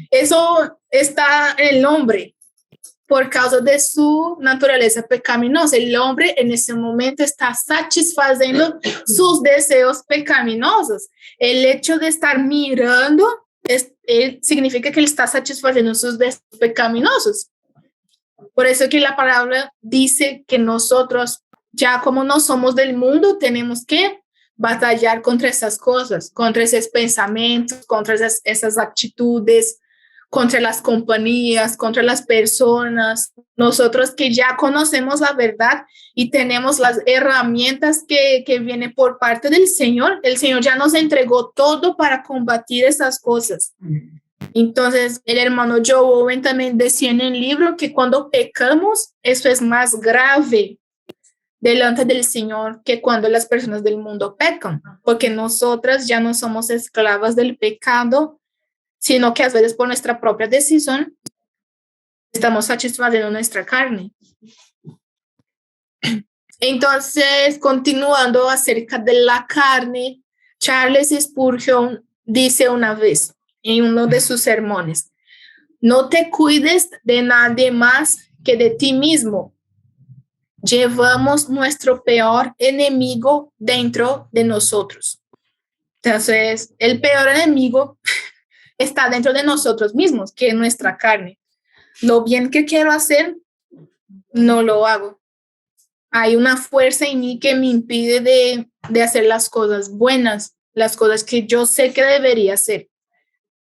Eso está en el hombre por causa de su naturaleza pecaminosa. El hombre en ese momento está satisfaciendo sus deseos pecaminosos. El hecho de estar mirando significa que él está satisfaciendo sus deseos pecaminosos. Por eso que la palabra dice que nosotros, ya como no somos del mundo, tenemos que batallar contra esas cosas, contra esos pensamientos, contra esas actitudes, contra las compañías, contra las personas. Nosotros que ya conocemos la verdad y tenemos las herramientas que vienen por parte del Señor, el Señor ya nos entregó todo para combatir esas cosas. Entonces, el hermano Joe Owen también decía en el libro que cuando pecamos, eso es más grave delante del Señor que cuando las personas del mundo pecan, porque nosotras ya no somos esclavas del pecado, sino que a veces por nuestra propia decisión estamos satisfaciendo nuestra carne. Entonces, continuando acerca de la carne, Charles Spurgeon dice una vez en uno de sus sermones, no te cuides de nadie más que de ti mismo. Llevamos nuestro peor enemigo dentro de nosotros. Entonces, el peor enemigo está dentro de nosotros mismos, que es nuestra carne. Lo bien que quiero hacer, no lo hago. Hay una fuerza en mí que me impide de hacer las cosas buenas, las cosas que yo sé que debería hacer.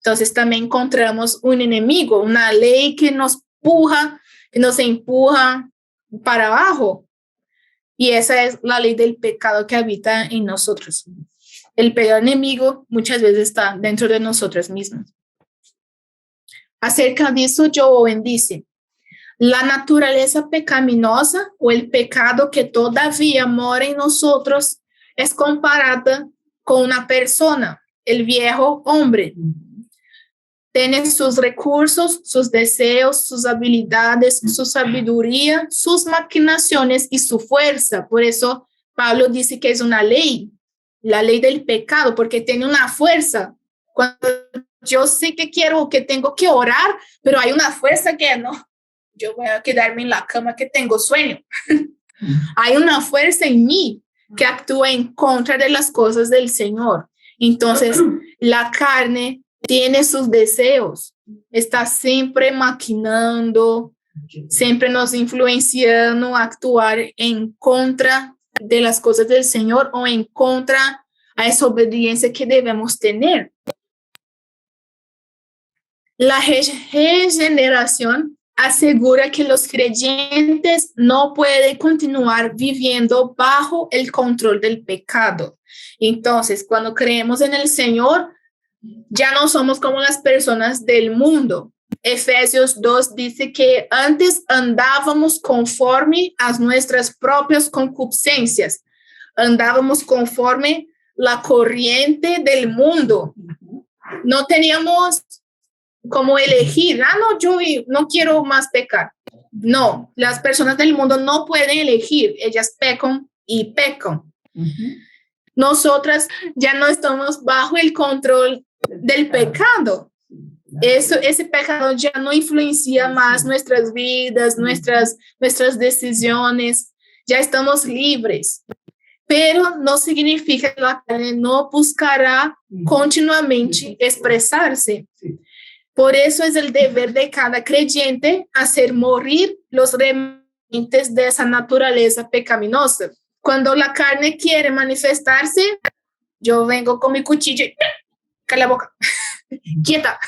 Entonces también encontramos un enemigo, una ley que nos empuja para abajo. Y esa es la ley del pecado que habita en nosotros. El peor enemigo muchas veces está dentro de nosotros mismos. Acerca de eso, Joe Owen dice, la naturaleza pecaminosa o el pecado que todavía mora en nosotros es comparada con una persona, el viejo hombre. Tiene sus recursos, sus deseos, sus habilidades, su sabiduría, sus maquinaciones y su fuerza. Por eso Pablo dice que es una ley, la ley del pecado, porque tiene una fuerza. Cuando yo sé que tengo que orar, pero hay una fuerza que no, yo voy a quedarme en la cama que tengo sueño. Hay una fuerza en mí que actúa en contra de las cosas del Señor. Entonces, la carne tiene sus deseos, está siempre maquinando, siempre nos influenciando a actuar en contra de las cosas del Señor o en contra a esa obediencia que debemos tener. La regeneración asegura que los creyentes no pueden continuar viviendo bajo el control del pecado. Entonces, cuando creemos en el Señor, ya no somos como las personas del mundo. Efesios 2 dice que antes andábamos conforme a nuestras propias concupiscencias, andábamos conforme la corriente del mundo. No teníamos como elegir, no, yo no quiero más pecar. No, las personas del mundo no pueden elegir, ellas pecan y pecan. Nosotras ya no estamos bajo el control del pecado. Ese pecado ya no influencia más nuestras vidas, nuestras decisiones, ya estamos libres. Pero no significa que la carne no buscará continuamente expresarse. Por eso es el deber de cada creyente hacer morir los remanentes de esa naturaleza pecaminosa. Cuando la carne quiere manifestarse, yo vengo con mi cuchillo y calla la boca, quieta.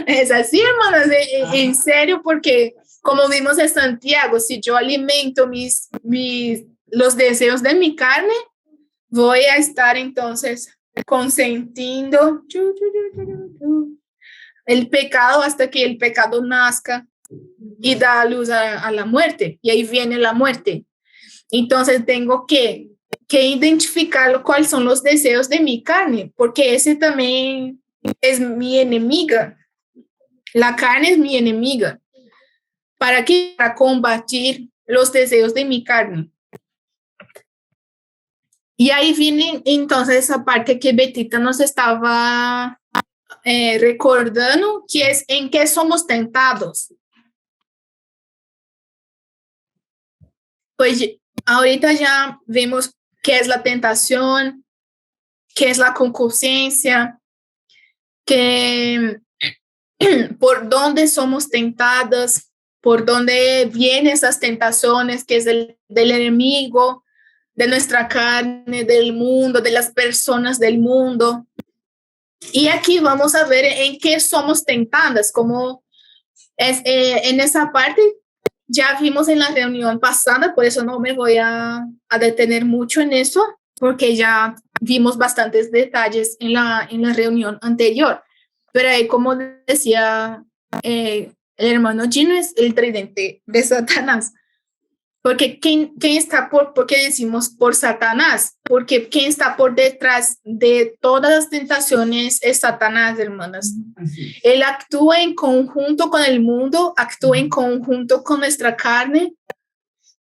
Es así, hermanos, en serio, porque como vimos en Santiago, si yo alimento los deseos de mi carne, voy a estar entonces consentiendo el pecado hasta que el pecado nazca y da luz a la muerte. Y ahí viene la muerte. Entonces tengo que identificar cuáles son los deseos de mi carne, porque ese también es mi enemiga. La carne es mi enemiga. ¿Para qué? Para combatir los deseos de mi carne. Y ahí viene entonces esa parte que Betita nos estaba recordando, que es en qué somos tentados. Pues ahorita ya vemos qué es la tentación, qué es la concupiscencia, por dónde somos tentadas, por dónde vienen esas tentaciones, que es del enemigo, de nuestra carne, del mundo, de las personas del mundo. Y aquí vamos a ver en qué somos tentadas, como es en esa parte. Ya vimos en la reunión pasada, por eso no me voy a detener mucho en eso, porque ya vimos bastantes detalles en la reunión anterior. Pero ahí, como decía el hermano Gino, es el tridente de Satanás. Porque ¿quién está por qué decimos por Satanás? Porque ¿quién está por detrás de todas las tentaciones es Satanás, hermanas. Él actúa en conjunto con el mundo, actúa en conjunto con nuestra carne.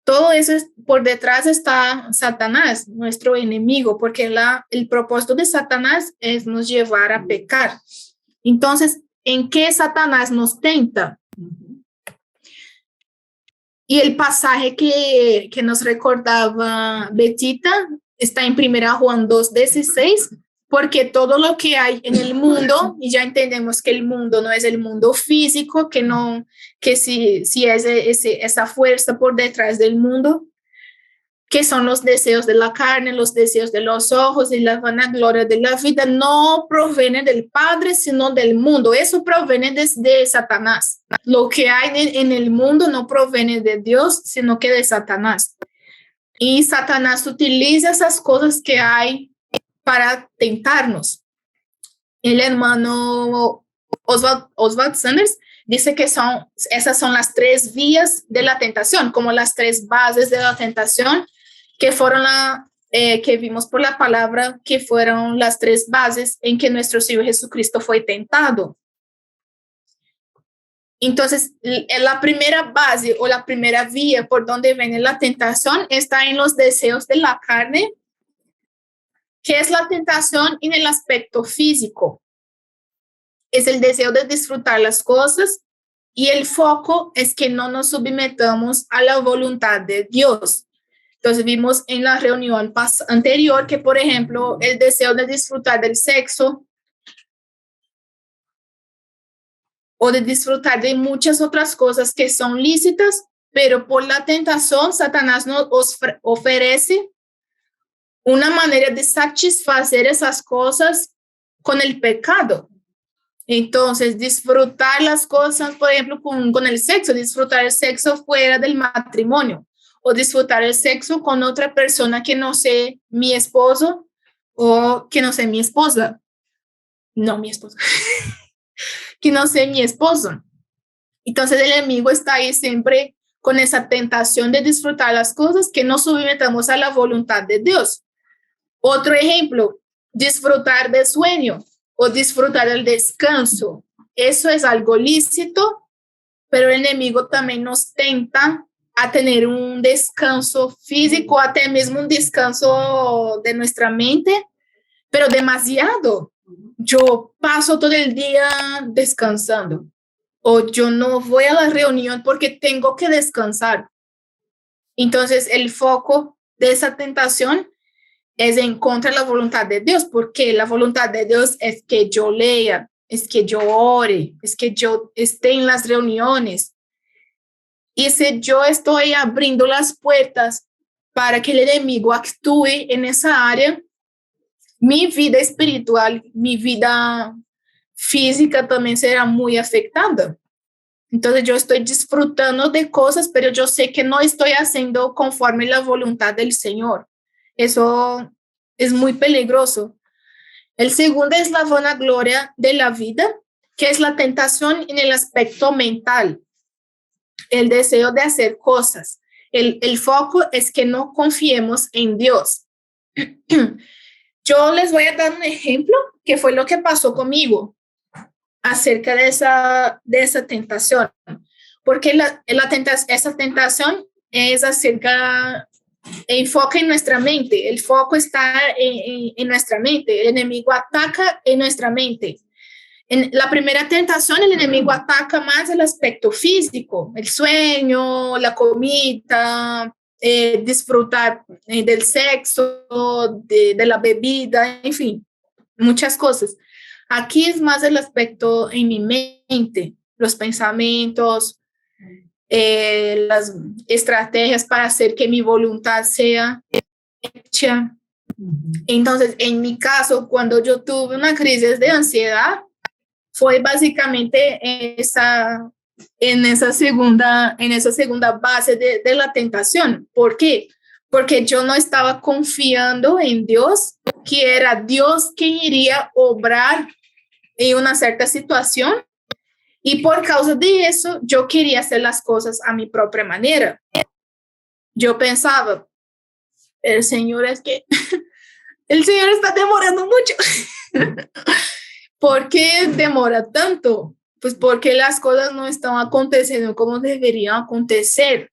Todo eso por detrás está Satanás, nuestro enemigo, porque el propósito de Satanás es nos llevar a pecar. Entonces, ¿en qué Satanás nos tenta? Y el pasaje que nos recordaba Betita está en 1 Juan 2:16, porque todo lo que hay en el mundo, y ya entendemos que el mundo no es el mundo físico, que si es esa fuerza por detrás del mundo, que son los deseos de la carne, los deseos de los ojos y la vanagloria de la vida, no proviene del Padre, sino del mundo. Eso proviene de Satanás. Lo que hay en el mundo no proviene de Dios, sino que de Satanás. Y Satanás utiliza esas cosas que hay para tentarnos. El hermano Oswald Sanders dice que esas son las 3 vías de la tentación, como las 3 bases de la tentación, que fueron que vimos por la palabra, que fueron las 3 bases en que nuestro Señor Jesucristo fue tentado. Entonces, la primera base o la primera vía por donde viene la tentación está en los deseos de la carne, que es la tentación en el aspecto físico. Es el deseo de disfrutar las cosas y el foco es que no nos sometamos a la voluntad de Dios. Entonces vimos en la reunión anterior que, por ejemplo, el deseo de disfrutar del sexo o de disfrutar de muchas otras cosas que son lícitas, pero por la tentación, Satanás nos ofrece una manera de satisfacer esas cosas con el pecado. Entonces, disfrutar las cosas, por ejemplo, con el sexo, disfrutar el sexo fuera del matrimonio, o disfrutar el sexo con otra persona que no sea mi esposo o que no sea mi esposa. No, mi esposo. Que no sea mi esposo. Entonces el enemigo está ahí siempre con esa tentación de disfrutar las cosas que no sometamos a la voluntad de Dios. Otro ejemplo, disfrutar del sueño o disfrutar el descanso. Eso es algo lícito, pero el enemigo también nos tenta a tener un descanso físico, até mesmo un descanso de nuestra mente, pero demasiado. Yo paso todo el día descansando, o yo no voy a la reunión porque tengo que descansar. Entonces, el foco de esa tentación es en contra de la voluntad de Dios, porque la voluntad de Dios es que yo lea, es que yo ore, es que yo esté en las reuniones. Y si yo estoy abriendo las puertas para que el enemigo actúe en esa área, mi vida espiritual, mi vida física también será muy afectada. Entonces yo estoy disfrutando de cosas, pero yo sé que no estoy haciendo conforme la voluntad del Señor. Eso es muy peligroso. El segundo es la vanagloria de la vida, que es la tentación en el aspecto mental, el deseo de hacer cosas. El foco es que no confiemos en Dios. Yo les voy a dar un ejemplo que fue lo que pasó conmigo acerca de esa tentación, porque esa tentación es acerca, enfoca en nuestra mente, el foco está en nuestra mente, el enemigo ataca en nuestra mente. En la primera tentación, el enemigo ataca más el aspecto físico, el sueño, la comida, disfrutar del sexo, de la bebida, en fin, muchas cosas. Aquí es más el aspecto en mi mente, los pensamientos, las estrategias para hacer que mi voluntad sea hecha. Entonces, en mi caso, cuando yo tuve una crisis de ansiedad, fue básicamente en esa segunda base de la tentación. ¿Por qué? Porque yo no estaba confiando en Dios, que era Dios quien iría a obrar en una cierta situación, y por causa de eso yo quería hacer las cosas a mi propia manera. Yo pensaba, el Señor el Señor está demorando mucho. ¿Por qué demora tanto? Pues porque las cosas no están aconteciendo como deberían acontecer.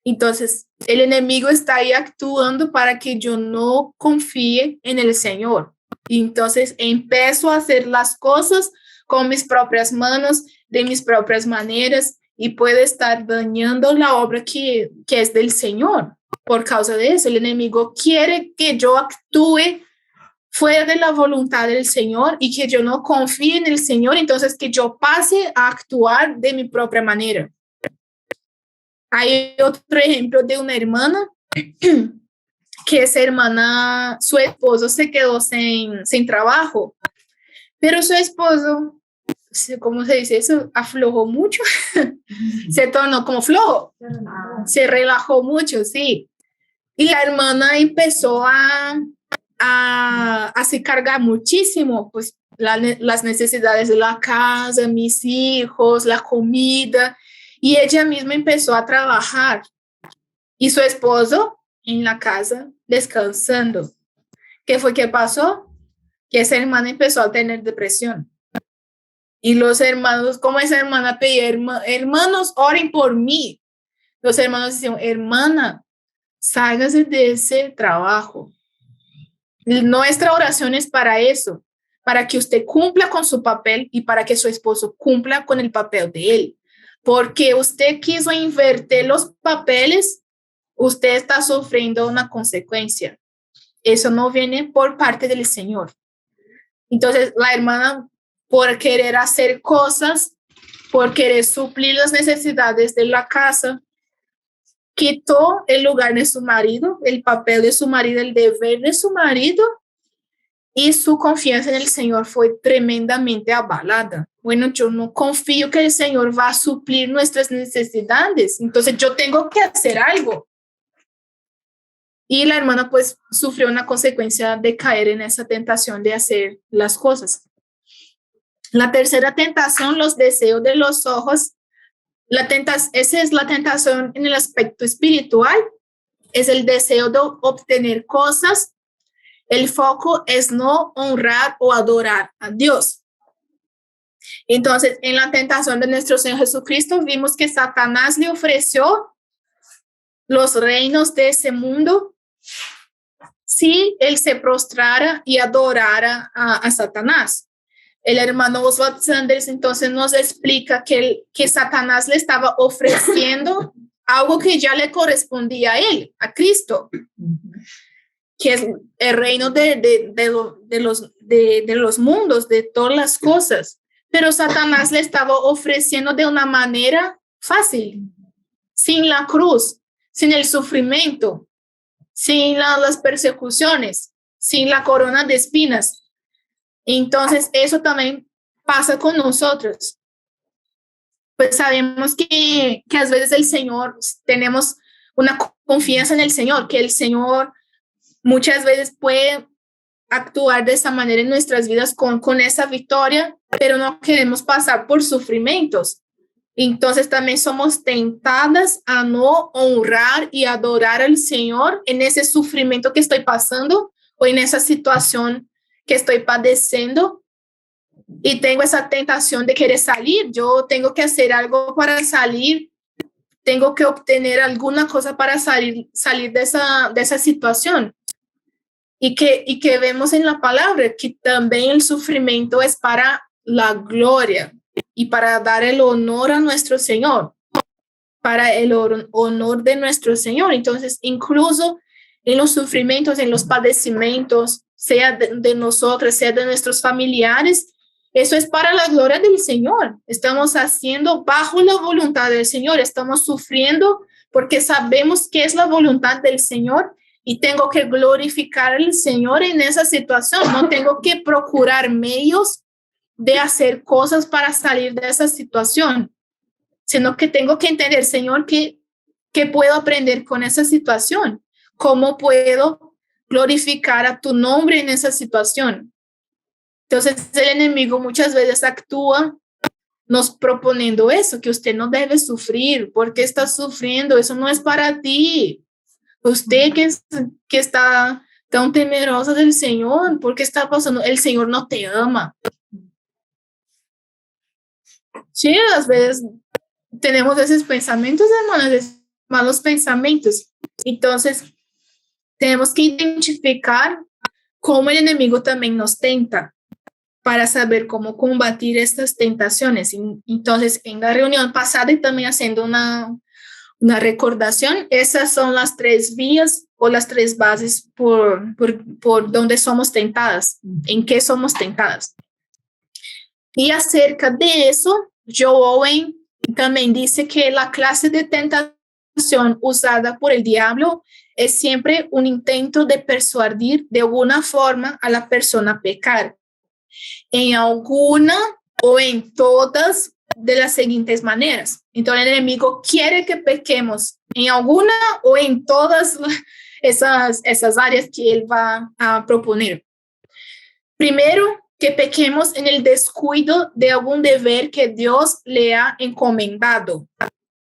Entonces, el enemigo está ahí actuando para que yo no confíe en el Señor. Entonces, empiezo a hacer las cosas con mis propias manos, de mis propias maneras, y puede estar dañando la obra que es del Señor. Por causa de eso, el enemigo quiere que yo actúe fuera de la voluntad del Señor y que yo no confíe en el Señor, entonces que yo pase a actuar de mi propia manera. Hay otro ejemplo de una hermana, que esa hermana, su esposo se quedó sin trabajo, pero su esposo, ¿cómo se dice eso? Aflojó mucho, se tornó como flojo, se relajó mucho, sí. Y la hermana empezó a se cargar muchísimo, pues las necesidades de la casa, mis hijos, la comida, y ella misma empezó a trabajar y su esposo en la casa descansando. ¿Qué fue que pasó? Que esa hermana empezó a tener depresión. Y los hermanos, como esa hermana pedía, hermanos, oren por mí. Los hermanos decían, hermana, sálgase de ese trabajo. Nuestra oración es para eso, para que usted cumpla con su papel y para que su esposo cumpla con el papel de él. Porque usted quiso invertir los papeles, usted está sufriendo una consecuencia. Eso no viene por parte del Señor. Entonces, la hermana, por querer hacer cosas, por querer suplir las necesidades de la casa, quitó el lugar de su marido, el papel de su marido, el deber de su marido, y su confianza en el Señor fue tremendamente abalada. Bueno, yo no confío que el Señor va a suplir nuestras necesidades, entonces yo tengo que hacer algo. Y la hermana pues sufrió una consecuencia de caer en esa tentación de hacer las cosas. La tercera tentación, los deseos de los ojos. Esa es la tentación en el aspecto espiritual, es el deseo de obtener cosas El foco es no honrar o adorar a Dios. Entonces, en la tentación de nuestro Señor Jesucristo, vimos que Satanás le ofreció los reinos de ese mundo si él se prostrara y adorara a Satanás. El hermano Oswald Sanders entonces nos explica que Satanás le estaba ofreciendo algo que ya le correspondía a él, a Cristo, que es el reino de los mundos, de todas las cosas. Pero Satanás le estaba ofreciendo de una manera fácil, sin la cruz, sin el sufrimiento, sin las persecuciones, sin la corona de espinas. Entonces, eso también pasa con nosotros. Pues sabemos que a veces el Señor, tenemos una confianza en el Señor, que el Señor muchas veces puede actuar de esa manera en nuestras vidas con esa victoria, pero no queremos pasar por sufrimientos. Entonces también somos tentadas a no honrar y adorar al Señor en ese sufrimiento que estoy pasando o en esa situación que estoy padeciendo. Y tengo esa tentación de querer salir. Yo tengo que hacer algo para salir. Tengo que obtener alguna cosa para salir de esa situación. Y que vemos en la palabra que también el sufrimiento es para la gloria y para dar el honor a nuestro Señor, para el honor de nuestro Señor. Entonces, incluso en los sufrimientos, en los padecimientos, sea de nosotros, sea de nuestros familiares, eso es para la gloria del Señor. Estamos haciendo bajo la voluntad del Señor, estamos sufriendo porque sabemos que es la voluntad del Señor. Y tengo que glorificar al Señor en esa situación. No tengo que procurar medios de hacer cosas para salir de esa situación, sino que tengo que entender, Señor, ¿qué puedo aprender con esa situación? ¿Cómo puedo glorificar a tu nombre en esa situación? Entonces, el enemigo muchas veces actúa nos proponiendo eso, que usted no debe sufrir. ¿Por qué está sufriendo? Eso no es para ti. Usted que está tan temerosa del Señor, ¿por qué está pasando? El Señor no te ama. Sí, a veces tenemos esos pensamientos, hermanos, esos malos pensamientos. Entonces, tenemos que identificar cómo el enemigo también nos tenta para saber cómo combatir estas tentaciones. Entonces, en la reunión pasada y también haciendo una recordación, esas son las 3 vías o las 3 bases por donde somos tentadas, en qué somos tentadas. Y acerca de eso, Joe Owen también dice que la clase de tentación usada por el diablo es siempre un intento de persuadir de alguna forma a la persona a pecar, en alguna o en todas de las siguientes maneras. Entonces el enemigo quiere que pequemos en alguna o en todas esas áreas que él va a proponer. Primero, que pequemos en el descuido de algún deber que Dios le ha encomendado.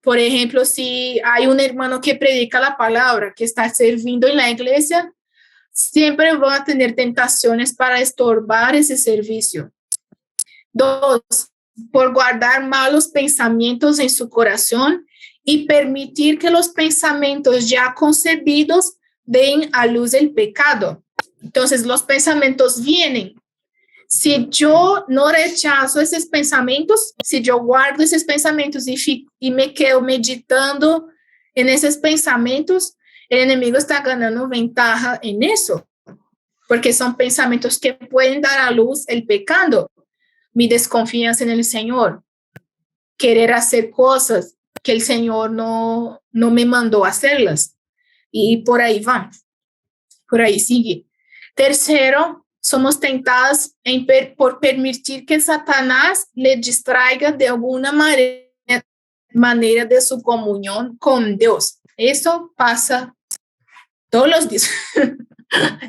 Por ejemplo, si hay un hermano que predica la palabra, que está sirviendo en la iglesia, siempre va a tener tentaciones para estorbar ese servicio. 2, por guardar malos pensamientos en su corazón y permitir que los pensamientos ya concebidos den a luz el pecado. Entonces, los pensamientos vienen. Si yo no rechazo esos pensamientos, si yo guardo esos pensamientos y me quedo meditando en esos pensamientos, el enemigo está ganando ventaja en eso, porque son pensamientos que pueden dar a luz el pecado. Mi desconfianza en el Señor, querer hacer cosas que el Señor no me mandó a hacerlas. Y por ahí va, por ahí sigue. Tercero, somos tentadas por permitir que Satanás le distraiga de alguna manera de su comunión con Dios. Eso pasa todos los días.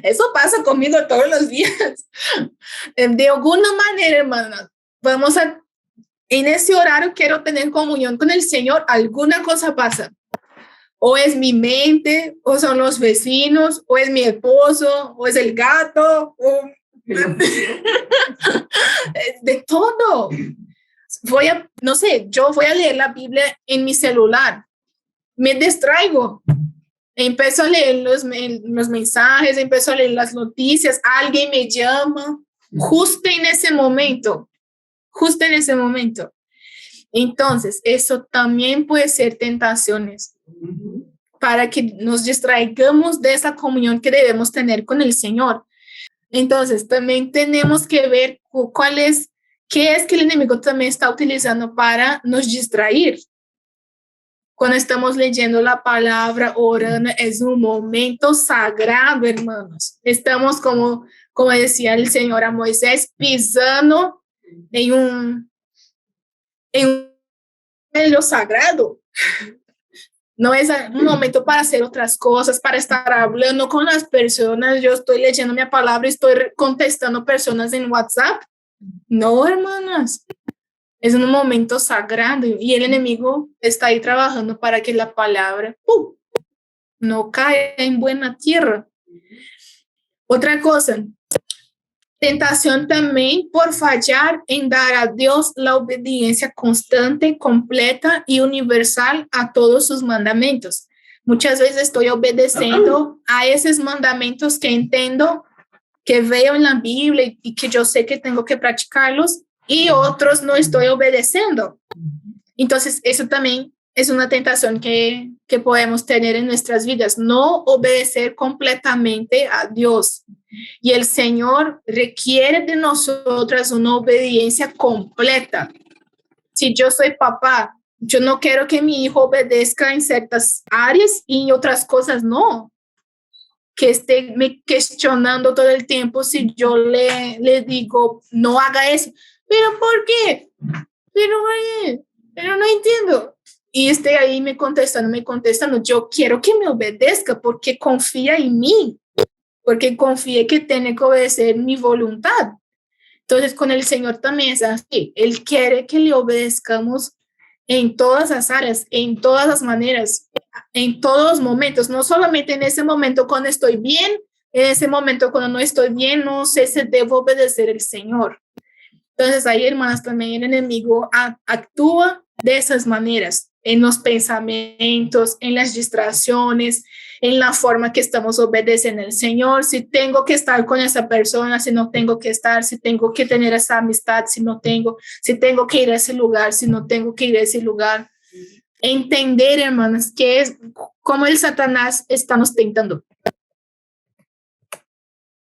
Eso pasa conmigo todos los días. De alguna manera, hermana, en ese horario quiero tener comunión con el Señor, alguna cosa pasa. o es mi mente, o son los vecinos, o es mi esposo, o es el gato, o de todo. Yo voy a leer la Biblia en mi celular, me distraigo, empiezo a leer los mensajes, empiezo a leer las noticias, alguien me llama, justo en ese momento. Entonces, eso también puede ser tentaciones para que nos distraigamos de esa comunión que debemos tener con el Señor. Entonces, también tenemos que ver qué es que el enemigo también está utilizando para nos distraer. Cuando estamos leyendo la palabra, orando, es un momento sagrado, hermanos. Estamos, como decía el Señor a Moisés, pisando en lo sagrado. No es un momento para hacer otras cosas, para estar hablando con las personas. Yo estoy leyendo mi palabra y estoy contestando personas en WhatsApp. No, hermanas. Es un momento sagrado y el enemigo está ahí trabajando para que la palabra no caiga en buena tierra. Otra cosa, tentación también por fallar en dar a Dios la obediencia constante, completa y universal a todos sus mandamientos. Muchas veces estoy obedeciendo a esos mandamientos que entiendo, que veo en la Biblia y que yo sé que tengo que practicarlos, y otros no estoy obedeciendo. Entonces, eso también es una tentación que podemos tener en nuestras vidas, no obedecer completamente a Dios. Y el Señor requiere de nosotras una obediencia completa. Si yo soy papá, yo no quiero que mi hijo obedezca en ciertas áreas y en otras cosas no. Que esté me cuestionando todo el tiempo si yo le digo, no haga eso. ¿Pero por qué? Pero no entiendo. Y esté ahí me contestando. Yo quiero que me obedezca porque confía en mí, porque confía que tiene que obedecer mi voluntad. Entonces, con el Señor también es así. Él quiere que le obedezcamos en todas las áreas, en todas las maneras, en todos los momentos, no solamente en ese momento cuando estoy bien, en ese momento cuando no estoy bien, no sé si debo obedecer al Señor. Entonces ahí, hermanas, también el enemigo actúa de esas maneras, en los pensamientos, en las distracciones, en la forma que estamos obedeciendo al Señor, si tengo que estar con esa persona, si no tengo que estar, si tengo que tener esa amistad, si no tengo, si tengo que ir a ese lugar, si no tengo que ir a ese lugar. Entender, hermanas, que es como el Satanás está nos tentando.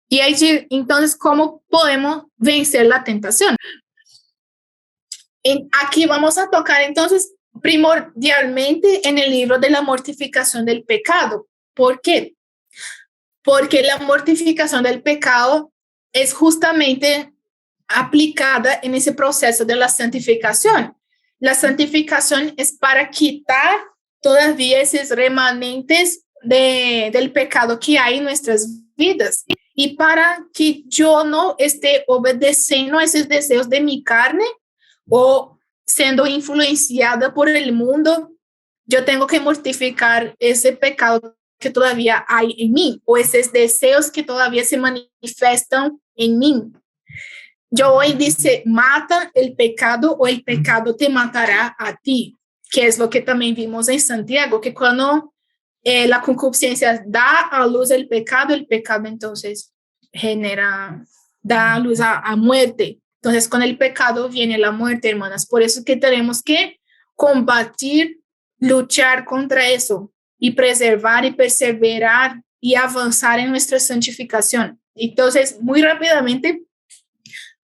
Y ahí, entonces, ¿cómo podemos vencer la tentación? Aquí vamos a tocar entonces primordialmente en el libro de la mortificación del pecado. ¿Por qué? Porque la mortificación del pecado es justamente aplicada en ese proceso de la santificación. La santificación es para quitar todavía esos remanentes del pecado que hay en nuestras vidas y para que yo no esté obedeciendo a esos deseos de mi carne o siendo influenciada por el mundo. Yo tengo que mortificar ese pecado que todavía hay en mí o esos deseos que todavía se manifiestan en mí. Yo hoy dice, mata el pecado o el pecado te matará a ti, que es lo que también vimos en Santiago, que cuando la concupiscencia da a luz el pecado entonces da a luz a muerte. Entonces con el pecado viene la muerte, hermanas. Por eso es que tenemos que combatir, luchar contra eso y preservar y perseverar y avanzar en nuestra santificación. Entonces, muy rápidamente,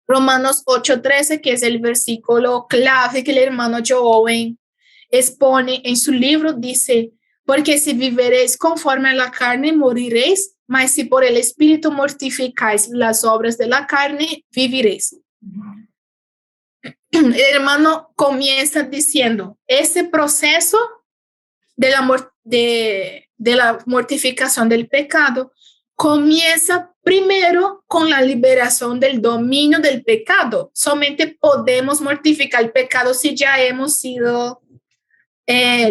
Romanos 8:13, que es el versículo clave que el hermano Joe expone en su libro, dice, porque si viviréis conforme a la carne, moriréis, mas si por el Espíritu mortificáis las obras de la carne, viviréis. El hermano comienza diciendo, ese proceso de la mortificación del pecado comienza primero con la liberación del dominio del pecado. Solamente podemos mortificar el pecado si ya hemos sido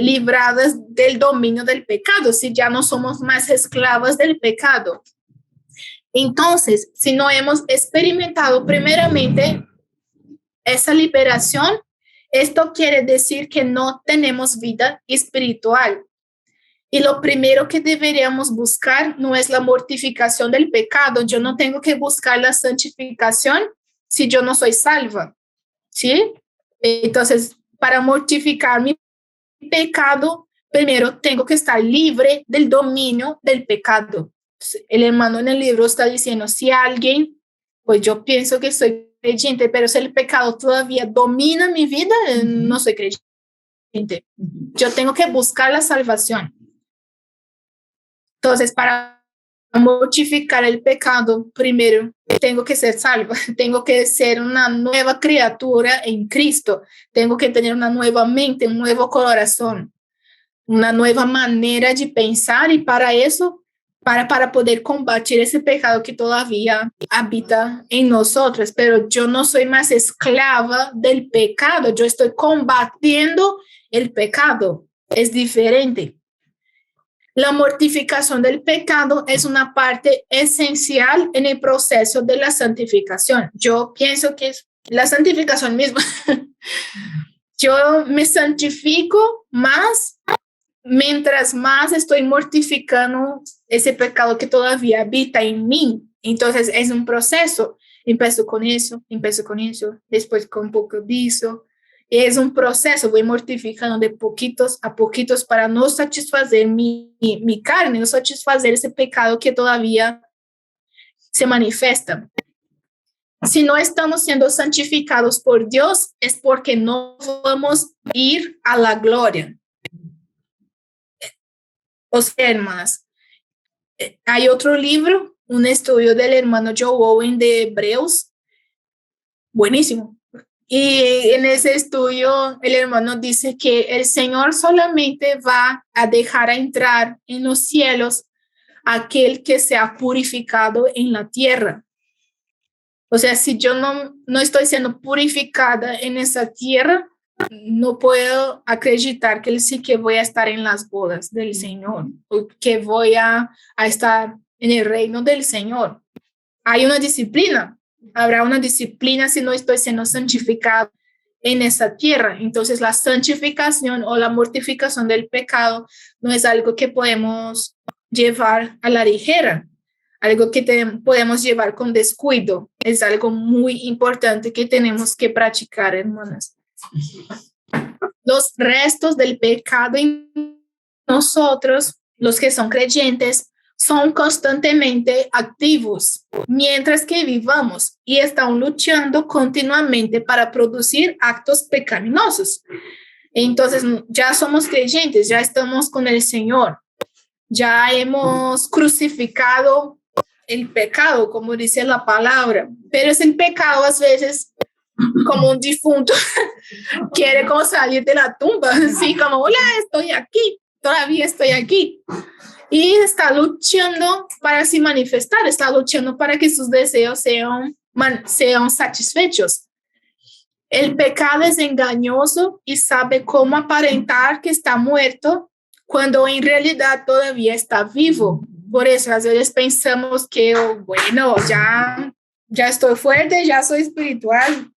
libradas del dominio del pecado, si ya no somos más esclavas del pecado. Entonces, si no hemos experimentado primeramente esa liberación, esto quiere decir que no tenemos vida espiritual. Y lo primero que deberíamos buscar no es la mortificación del pecado. Yo no tengo que buscar la santificación si yo no soy salva, ¿sí? Entonces, para mortificar mi pecado, primero tengo que estar libre del dominio del pecado. El hermano en el libro está diciendo, si alguien, pues yo pienso que soy creyente, pero si el pecado todavía domina mi vida, no soy creyente. Yo tengo que buscar la salvación. Entonces, para mortificar el pecado, primero tengo que ser salva, tengo que ser una nueva criatura en Cristo, tengo que tener una nueva mente, un nuevo corazón, una nueva manera de pensar, y para eso, para poder combatir ese pecado que todavía habita en nosotros. Pero yo no soy más esclava del pecado, yo estoy combatiendo el pecado, es diferente. La mortificación del pecado es una parte esencial en el proceso de la santificación. Yo pienso que es la santificación misma. Yo me santifico más mientras más estoy mortificando ese pecado que todavía habita en mí. Entonces es un proceso. Empiezo con eso, después con un poco de eso. Es un proceso, voy mortificando de poquitos a poquitos para no satisfacer mi carne, no satisfacer ese pecado que todavía se manifiesta. Si no estamos siendo santificados por Dios, es porque no vamos a ir a la gloria. O sea, hermanas, hay otro libro, un estudio del hermano Joe Owen de Hebreos, buenísimo. Y en ese estudio, el hermano dice que el Señor solamente va a dejar entrar en los cielos a aquel que se ha purificado en la tierra. O sea, si yo no estoy siendo purificada en esa tierra, no puedo acreditar que sí que voy a estar en las bodas del Señor, o que voy a estar en el reino del Señor. Hay una disciplina. Habrá una disciplina si no estoy siendo santificado en esa tierra. Entonces, la santificación o la mortificación del pecado no es algo que podemos llevar a la ligera, algo que podemos llevar con descuido. Es algo muy importante que tenemos que practicar, hermanas. Los restos del pecado en nosotros, los que son creyentes, son constantemente activos mientras que vivamos y están luchando continuamente para producir actos pecaminosos. Entonces, ya somos creyentes, ya estamos con el Señor, ya hemos crucificado el pecado, como dice la palabra, pero es el pecado a veces como un difunto, quiere como salir de la tumba, así como, hola, estoy aquí, todavía estoy aquí. Y está luchando para se manifestar, está luchando para que sus deseos sean satisfechos. El pecado es engañoso y sabe cómo aparentar que está muerto cuando en realidad todavía está vivo. Por eso a veces pensamos que, bueno, ya estoy fuerte, ya soy espiritual.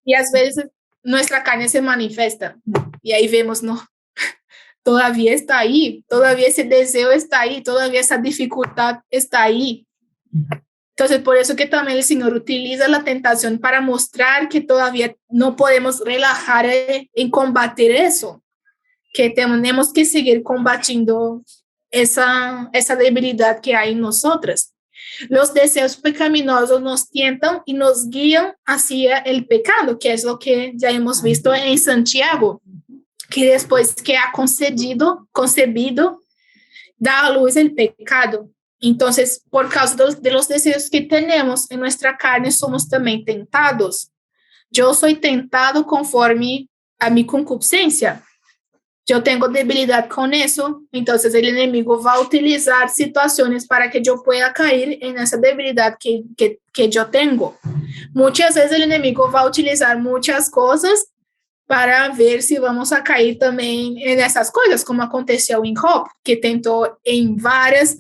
Y a veces nuestra carne se manifiesta y ahí vemos, no, todavía está ahí, todavía ese deseo está ahí, todavía esa dificultad está ahí. Entonces, por eso que también el Señor utiliza la tentación para mostrar que todavía no podemos relajar en combatir eso, que tenemos que seguir combatiendo esa debilidad que hay en nosotras. Los deseos pecaminosos nos tientan y nos guían hacia el pecado, que es lo que ya hemos visto en Santiago, que después que ha concebido, da a luz el pecado. Entonces, por causa de los deseos que tenemos en nuestra carne, somos también tentados. Yo soy tentado conforme a mi concupiscencia. Yo tengo debilidad con eso, entonces el enemigo va a utilizar situaciones para que yo pueda caer en esa debilidad que yo tengo. Muchas veces el enemigo va a utilizar muchas cosas para ver si vamos a caer también en esas cosas, como aconteceu em Job, que tentou em várias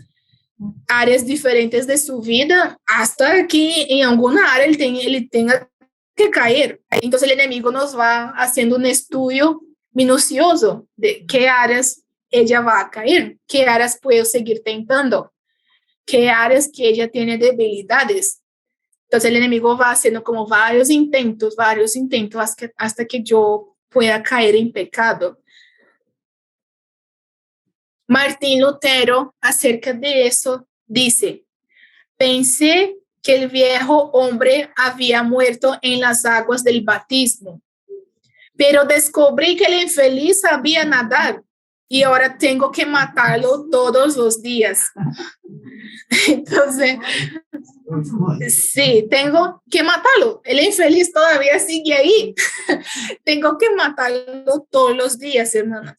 áreas diferentes de su vida, hasta que en alguna área ele tenga que caer. Entonces el enemigo nos va haciendo un estudio minucioso de qué áreas ella va a caer, qué áreas puedo seguir tentando, qué áreas que ella tiene debilidades. Entonces el enemigo va haciendo como varios intentos hasta que yo pueda caer en pecado. Martín Lutero, acerca de eso, dice: pensé que el viejo hombre había muerto en las aguas del bautismo, pero descubrí que el infeliz sabía nadar y ahora tengo que matarlo todos los días. Entonces, sí, tengo que matarlo. El infeliz todavía sigue ahí. Tengo que matarlo todos los días, hermanas.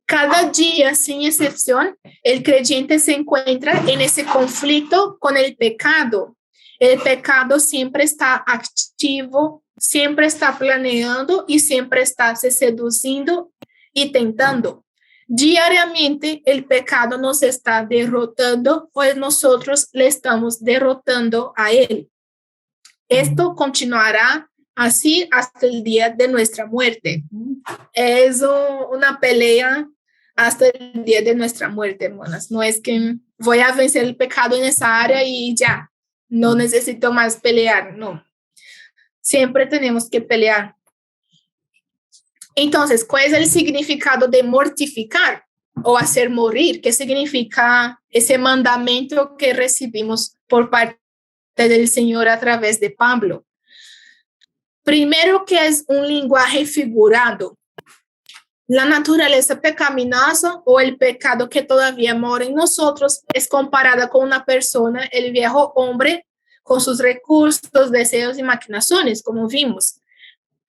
Cada día, sin excepción, el creyente se encuentra en ese conflicto con el pecado. El pecado siempre está activo, siempre está planeando y siempre está se seduciendo y tentando. Diariamente el pecado nos está derrotando, pues nosotros le estamos derrotando a él. Esto continuará así hasta el día de nuestra muerte. Es una pelea hasta el día de nuestra muerte, hermanas. No es que voy a vencer el pecado en esa área y ya, no necesito más pelear, no. Siempre tenemos que pelear. Entonces, ¿cuál es el significado de mortificar o hacer morir? ¿Qué significa ese mandamiento que recibimos por parte del Señor a través de Pablo? Primero, que es un lenguaje figurado. La naturaleza pecaminosa o el pecado que todavía mora en nosotros es comparada con una persona, el viejo hombre, con sus recursos, deseos y maquinaciones, como vimos.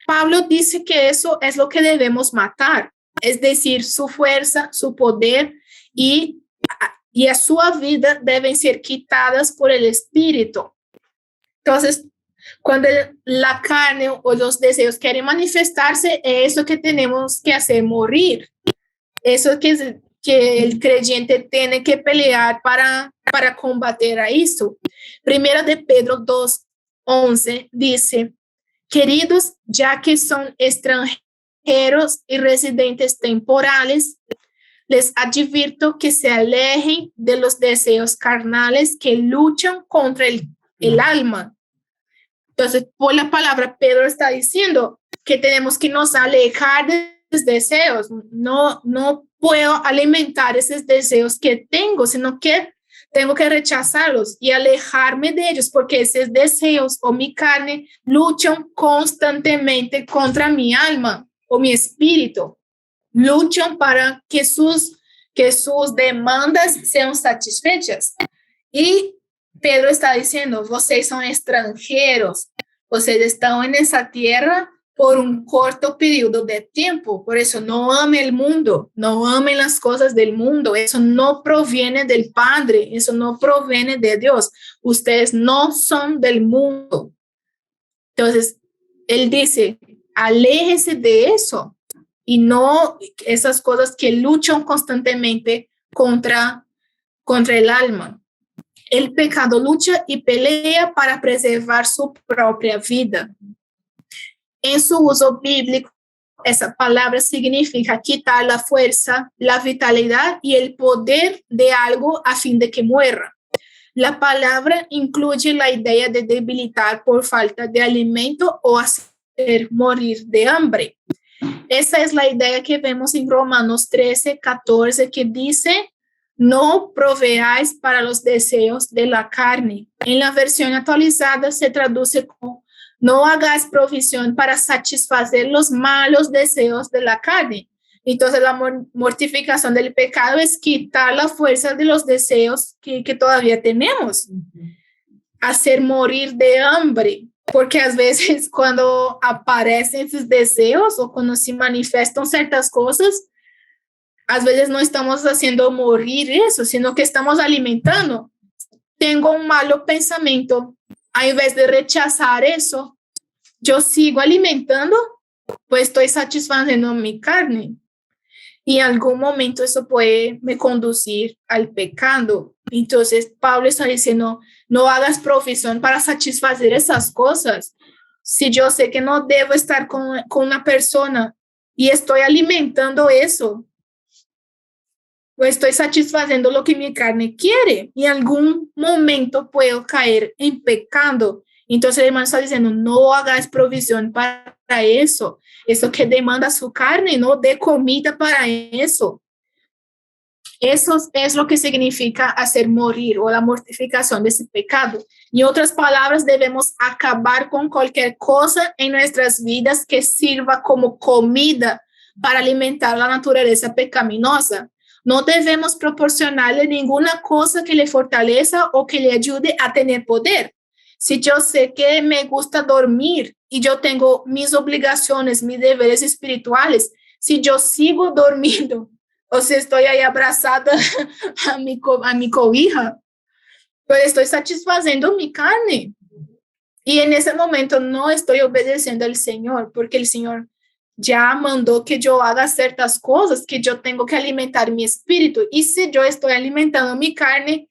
Pablo dice que eso es lo que debemos matar, es decir, su fuerza, su poder y a su vida deben ser quitadas por el Espíritu. Entonces, cuando la carne o los deseos quieren manifestarse, es eso que tenemos que hacer morir. Eso que el creyente tiene que pelear para combater a eso. Primero de Pedro 2:11 dice: queridos, ya que son extranjeros y residentes temporales, les advierto que se alejen de los deseos carnales que luchan contra el alma. Entonces, por la palabra, Pedro está diciendo que tenemos que nos alejar de los deseos. No puedo alimentar esos deseos que tengo, sino que tengo que rechazarlos y alejarme de ellos, porque esos deseos o mi carne luchan constantemente contra mi alma o mi espíritu. Luchan para que sus demandas sean satisfechas. Y Pedro está diciendo: vocês son extranjeros, vocês están en esa tierra por un corto periodo de tiempo. Por eso no amen el mundo, no amen las cosas del mundo. Eso no proviene del Padre, eso no proviene de Dios. Ustedes no son del mundo. Entonces, él dice: aléjese de eso y no esas cosas que luchan constantemente contra el alma. El pecado lucha y pelea para preservar su propia vida. En su uso bíblico, esa palabra significa quitar la fuerza, la vitalidad y el poder de algo a fin de que muera. La palabra incluye la idea de debilitar por falta de alimento o hacer morir de hambre. Esa es la idea que vemos en Romanos 13:14, que dice: no proveáis para los deseos de la carne. En la versión actualizada se traduce como: no hagáis provisión para satisfacer los malos deseos de la carne. Entonces, la mortificación del pecado es quitar la fuerza de los deseos que todavía tenemos. Hacer morir de hambre. Porque a veces cuando aparecen esos deseos o cuando se manifiestan ciertas cosas, a veces no estamos haciendo morir eso, sino que estamos alimentando. Tengo un malo pensamiento, en vez de rechazar eso, yo sigo alimentando, pues estoy satisfaciendo mi carne. Y en algún momento eso puede me conducir al pecado. Entonces, Pablo está diciendo, no hagas profesión para satisfacer esas cosas. Si yo sé que no debo estar con una persona y estoy alimentando eso, pues estoy satisfaciendo lo que mi carne quiere y en algún momento puedo caer en pecado. Entonces el hermano está diciendo, no hagas provisión para eso. Eso que demanda su carne, no dé comida para eso. Eso es lo que significa hacer morir o la mortificación de ese pecado. En otras palabras, debemos acabar con cualquier cosa en nuestras vidas que sirva como comida para alimentar la naturaleza pecaminosa. No debemos proporcionarle ninguna cosa que le fortalezca o que le ayude a tener poder. Si yo sé que me gusta dormir y yo tengo mis obligaciones, mis deberes espirituales, si yo sigo durmiendo o si estoy ahí abrazada a mi cobija, pues estoy satisfaciendo mi carne. Y en ese momento no estoy obedeciendo al Señor, porque el Señor ya mandó que yo haga ciertas cosas, que yo tengo que alimentar mi espíritu. Y si yo estoy alimentando mi carne,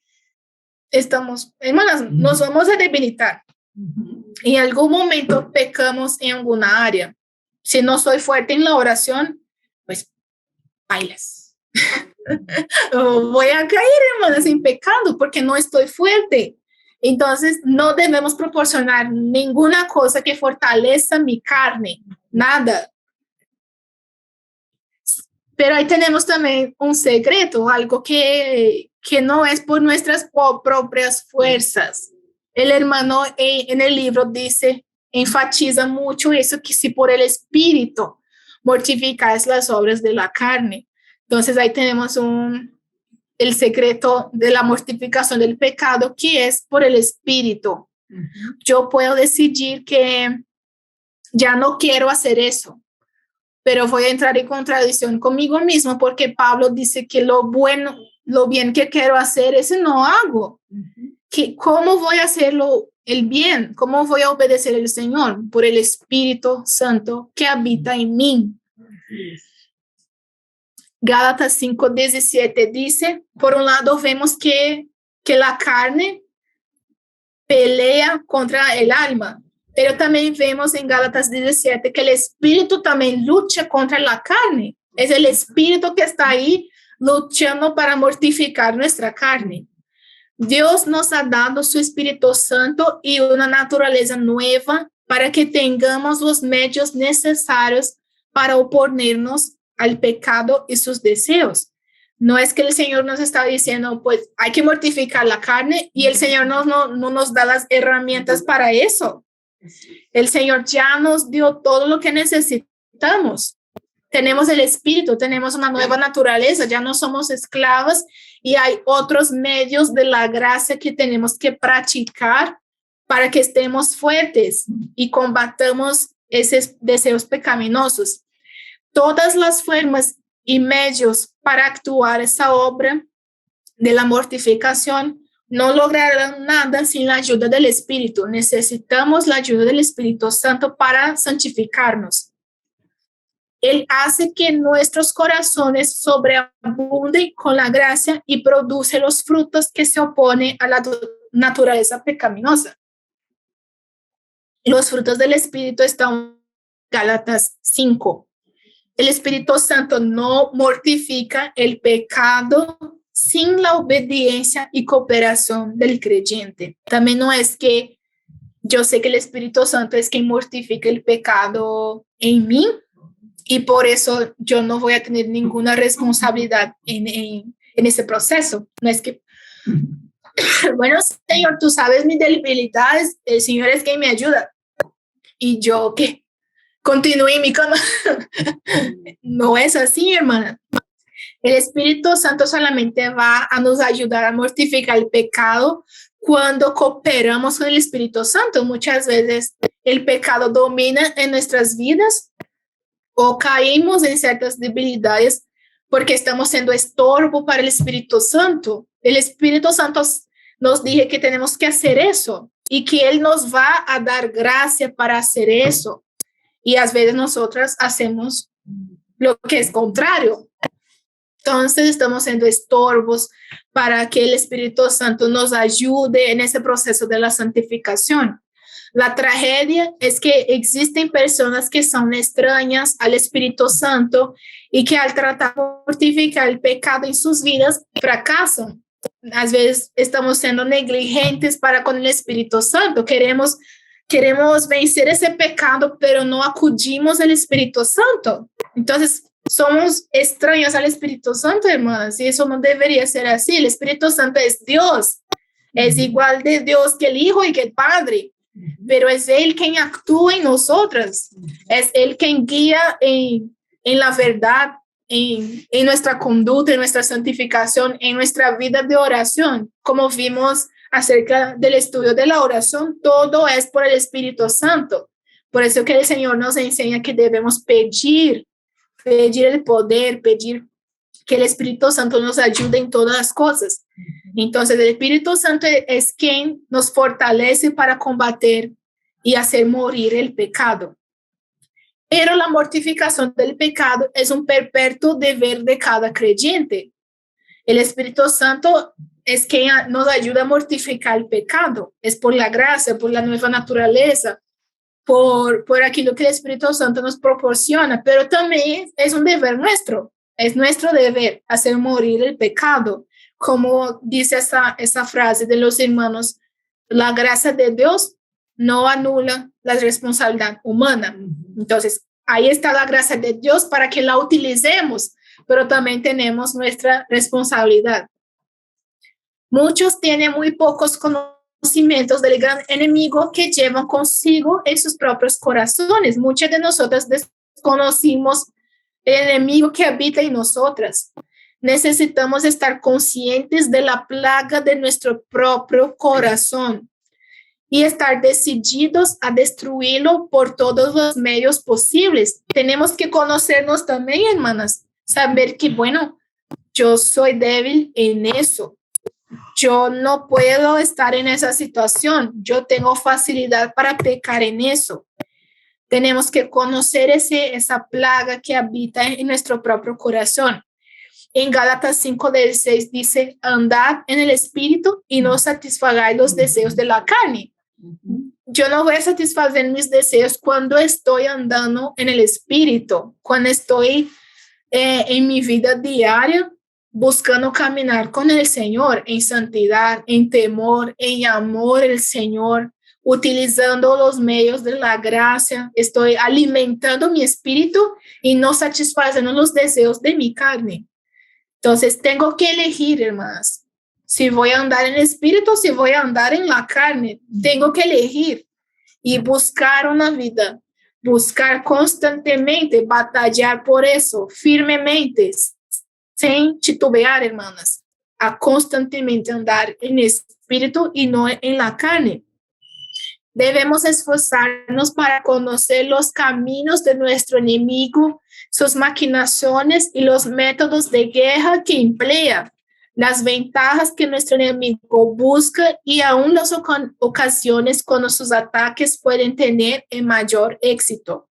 hermanas, nos vamos a debilitar. En algún momento pecamos en alguna área. Si no soy fuerte en la oración, pues bailas. Voy a caer, hermanas, en pecado porque no estoy fuerte. Entonces, no debemos proporcionar ninguna cosa que fortalezca mi carne, nada. Pero ahí tenemos también un secreto, algo que no es por nuestras propias fuerzas. El hermano en el libro dice, enfatiza mucho eso, que si por el Espíritu mortificáis las obras de la carne. Entonces ahí tenemos el secreto de la mortificación del pecado, que es por el Espíritu. Yo puedo decidir que ya no quiero hacer eso, pero voy a entrar en contradicción conmigo mismo porque Pablo dice que lo bien que quiero hacer, ese no hago. ¿Cómo voy a hacerlo el bien? ¿Cómo voy a obedecer al Señor? Por el Espíritu Santo que habita en mí. Gálatas 5:17 dice, por un lado vemos que la carne pelea contra el alma, pero también vemos en Gálatas 17 que el Espíritu también lucha contra la carne. Es el Espíritu que está ahí luchando para mortificar nuestra carne. Dios nos ha dado su Espíritu Santo y una naturaleza nueva para que tengamos los medios necesarios para oponernos al pecado y sus deseos. No es que el Señor nos está diciendo, pues hay que mortificar la carne y el Señor no nos da las herramientas para eso. El Señor ya nos dio todo lo que necesitamos. Tenemos el Espíritu, tenemos una nueva naturaleza, ya no somos esclavos y hay otros medios de la gracia que tenemos que practicar para que estemos fuertes y combatamos esos deseos pecaminosos. Todas las formas y medios para actuar esa obra de la mortificación no lograrán nada sin la ayuda del Espíritu. Necesitamos la ayuda del Espíritu Santo para santificarnos. Él hace que nuestros corazones sobreabunden con la gracia y produce los frutos que se oponen a la naturaleza pecaminosa. Los frutos del Espíritu están en Gálatas 5. El Espíritu Santo no mortifica el pecado sin la obediencia y cooperación del creyente. También no es que yo sé que el Espíritu Santo es quien mortifica el pecado en mí y por eso yo no voy a tener ninguna responsabilidad en ese proceso. No es que, bueno, Señor, tú sabes mis debilidades, el Señor es quien me ayuda. Y yo, ¿qué? Continúe en mi cama. No es así, hermana. El Espíritu Santo solamente va a nos ayudar a mortificar el pecado cuando cooperamos con el Espíritu Santo. Muchas veces el pecado domina en nuestras vidas o caímos en ciertas debilidades porque estamos siendo estorbo para el Espíritu Santo. El Espíritu Santo nos dice que tenemos que hacer eso. y que Él nos va a dar gracia para hacer eso. Y a veces nosotras hacemos lo que es contrario. Entonces estamos siendo estorbos para que el Espíritu Santo nos ayude en ese proceso de la santificación. La tragedia es que existen personas que son extrañas al Espíritu Santo y que al tratar de mortificar el pecado en sus vidas fracasan. A veces estamos siendo negligentes para con el Espíritu Santo. Queremos vencer ese pecado, pero no acudimos al Espíritu Santo. Entonces, somos extraños al Espíritu Santo, hermanas, y eso no debería ser así. El Espíritu Santo es Dios, es igual de Dios que el Hijo y que el Padre, pero es Él quien actúa en nosotras, es Él quien guía en la verdad, en nuestra conducta, en nuestra santificación, en nuestra vida de oración. Como vimos acerca del estudio de la oración, todo es por el Espíritu Santo. Por eso que el Señor nos enseña que debemos pedir el poder, pedir que el Espíritu Santo nos ayude en todas las cosas. Entonces, el Espíritu Santo es quien nos fortalece para combater y hacer morir el pecado. Pero la mortificación del pecado es un perpetuo deber de cada creyente. El Espíritu Santo es quien nos ayuda a mortificar el pecado. Es por la gracia, por la nueva naturaleza, por aquello que el Espíritu Santo nos proporciona, pero también es un deber nuestro. Es nuestro deber hacer morir el pecado. Como dice esa frase de los hermanos, la gracia de Dios no anula la responsabilidad humana. Entonces, ahí está la gracia de Dios para que la utilicemos, pero también tenemos nuestra responsabilidad. Muchos tienen muy pocos conocimientos del gran enemigo que llevan consigo en sus propios corazones. Muchas de nosotras desconocimos el enemigo que habita en nosotras. Necesitamos estar conscientes de la plaga de nuestro propio corazón y estar decididos a destruirlo por todos los medios posibles. Tenemos que conocernos también, hermanas, saber que, bueno, yo soy débil en eso. Yo no puedo estar en esa situación. Yo tengo facilidad para pecar en eso. Tenemos que conocer esa plaga que habita en nuestro propio corazón. En Gálatas 5:6 dice, andad en el espíritu y no satisfagáis los deseos de la carne. Yo no voy a satisfacer mis deseos cuando estoy andando en el espíritu, cuando estoy en mi vida diaria buscando caminar con el Señor en santidad, en temor, en amor al Señor, utilizando los medios de la gracia. Estoy alimentando mi espíritu y no satisfaciendo los deseos de mi carne. Entonces, tengo que elegir, hermanas, si voy a andar en el espíritu, si voy a andar en la carne. Tengo que elegir y buscar una vida, buscar constantemente, batallar por eso, firmemente, sin titubear, hermanas, a constantemente andar en el espíritu y no en la carne. Debemos esforzarnos para conocer los caminos de nuestro enemigo, sus maquinaciones y los métodos de guerra que emplea, las ventajas que nuestro enemigo busca y aún las ocasiones cuando sus ataques pueden tener el mayor éxito.